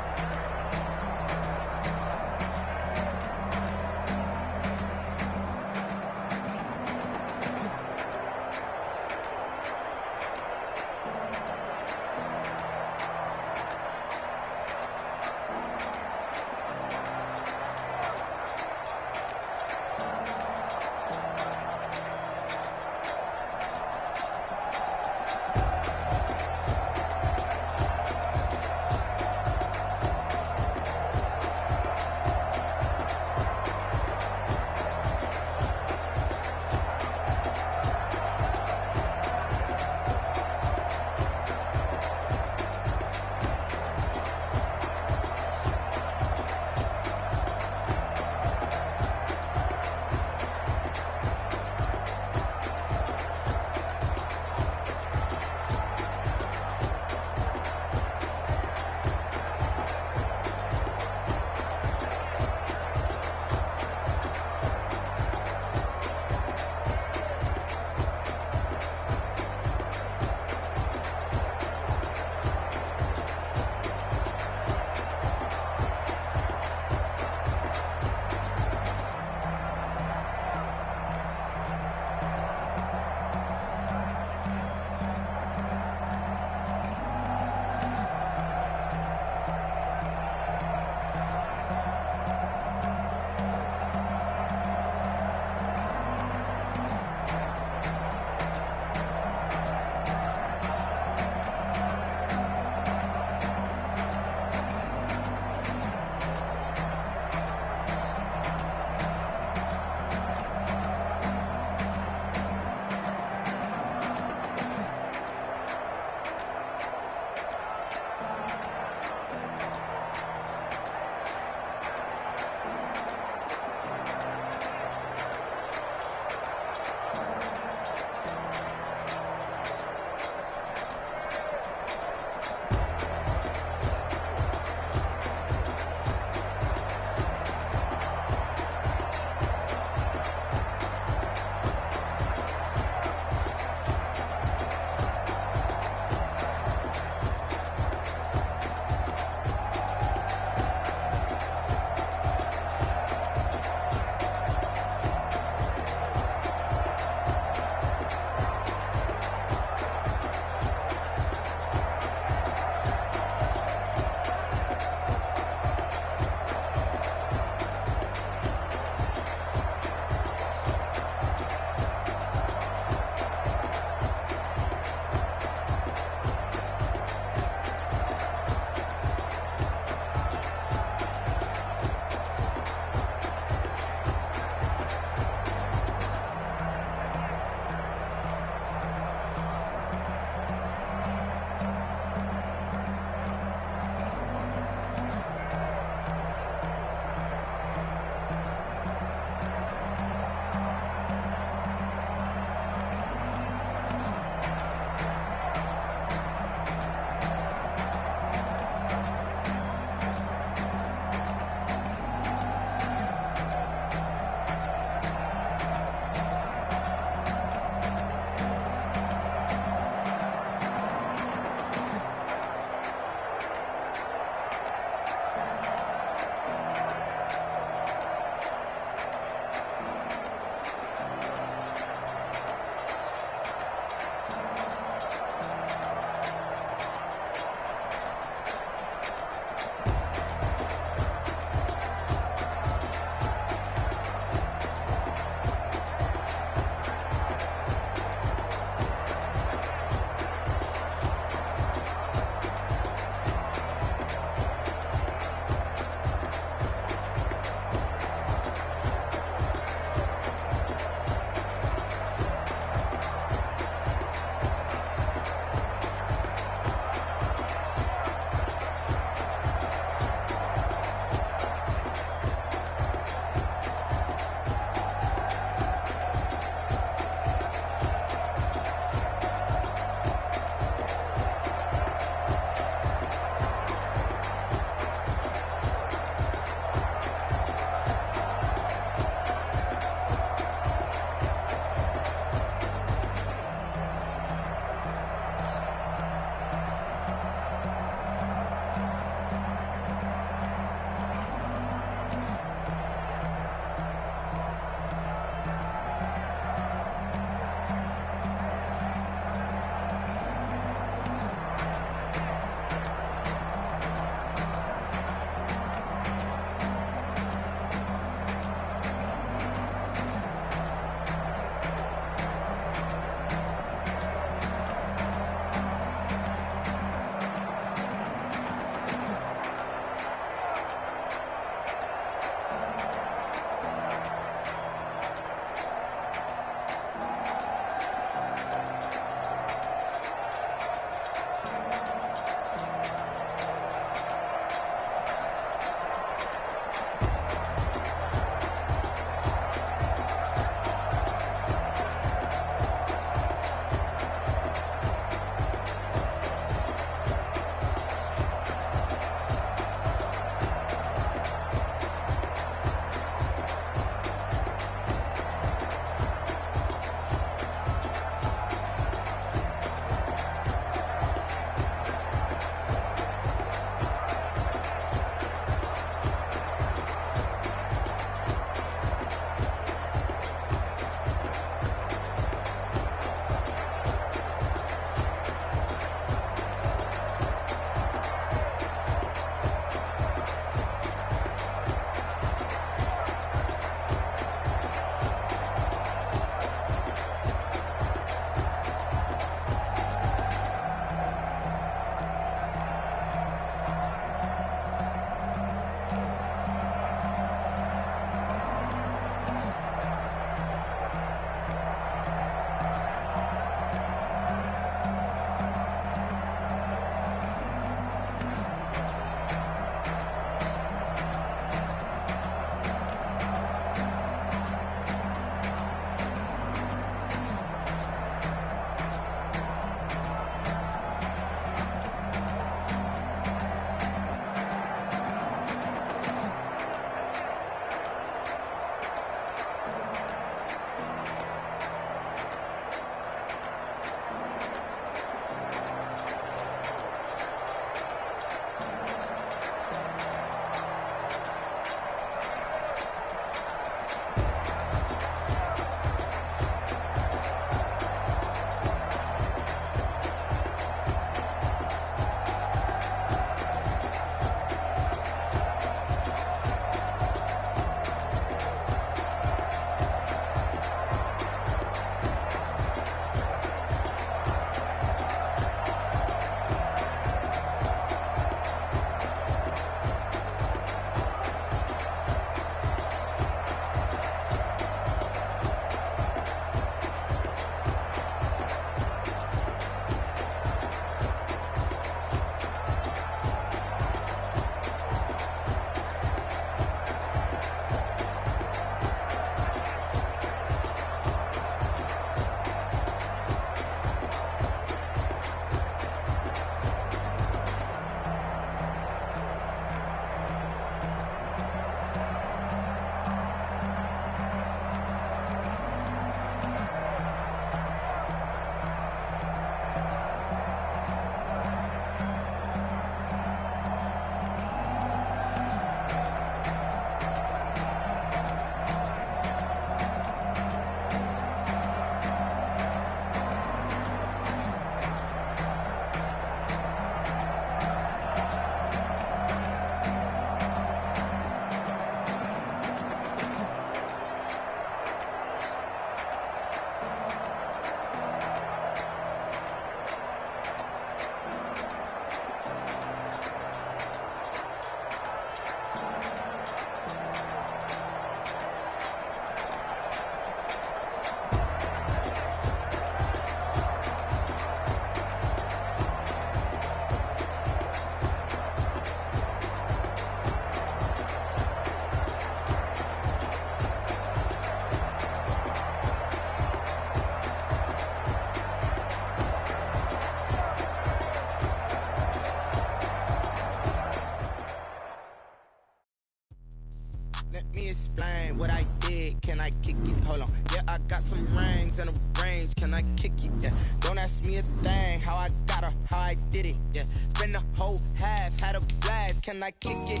me explain what I did. Can I kick it? Hold on. Yeah, I got some rings and a range. Can I kick it? Yeah. Don't ask me a thing. How I got her, how I did it. Yeah. Spend the whole half, had a blast. Can I kick it?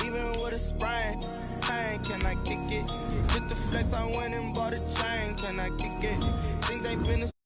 Even with a sprain. Pain, can I kick it? Just the flex, I went and bought a chain. Can I kick it? Things ain't been the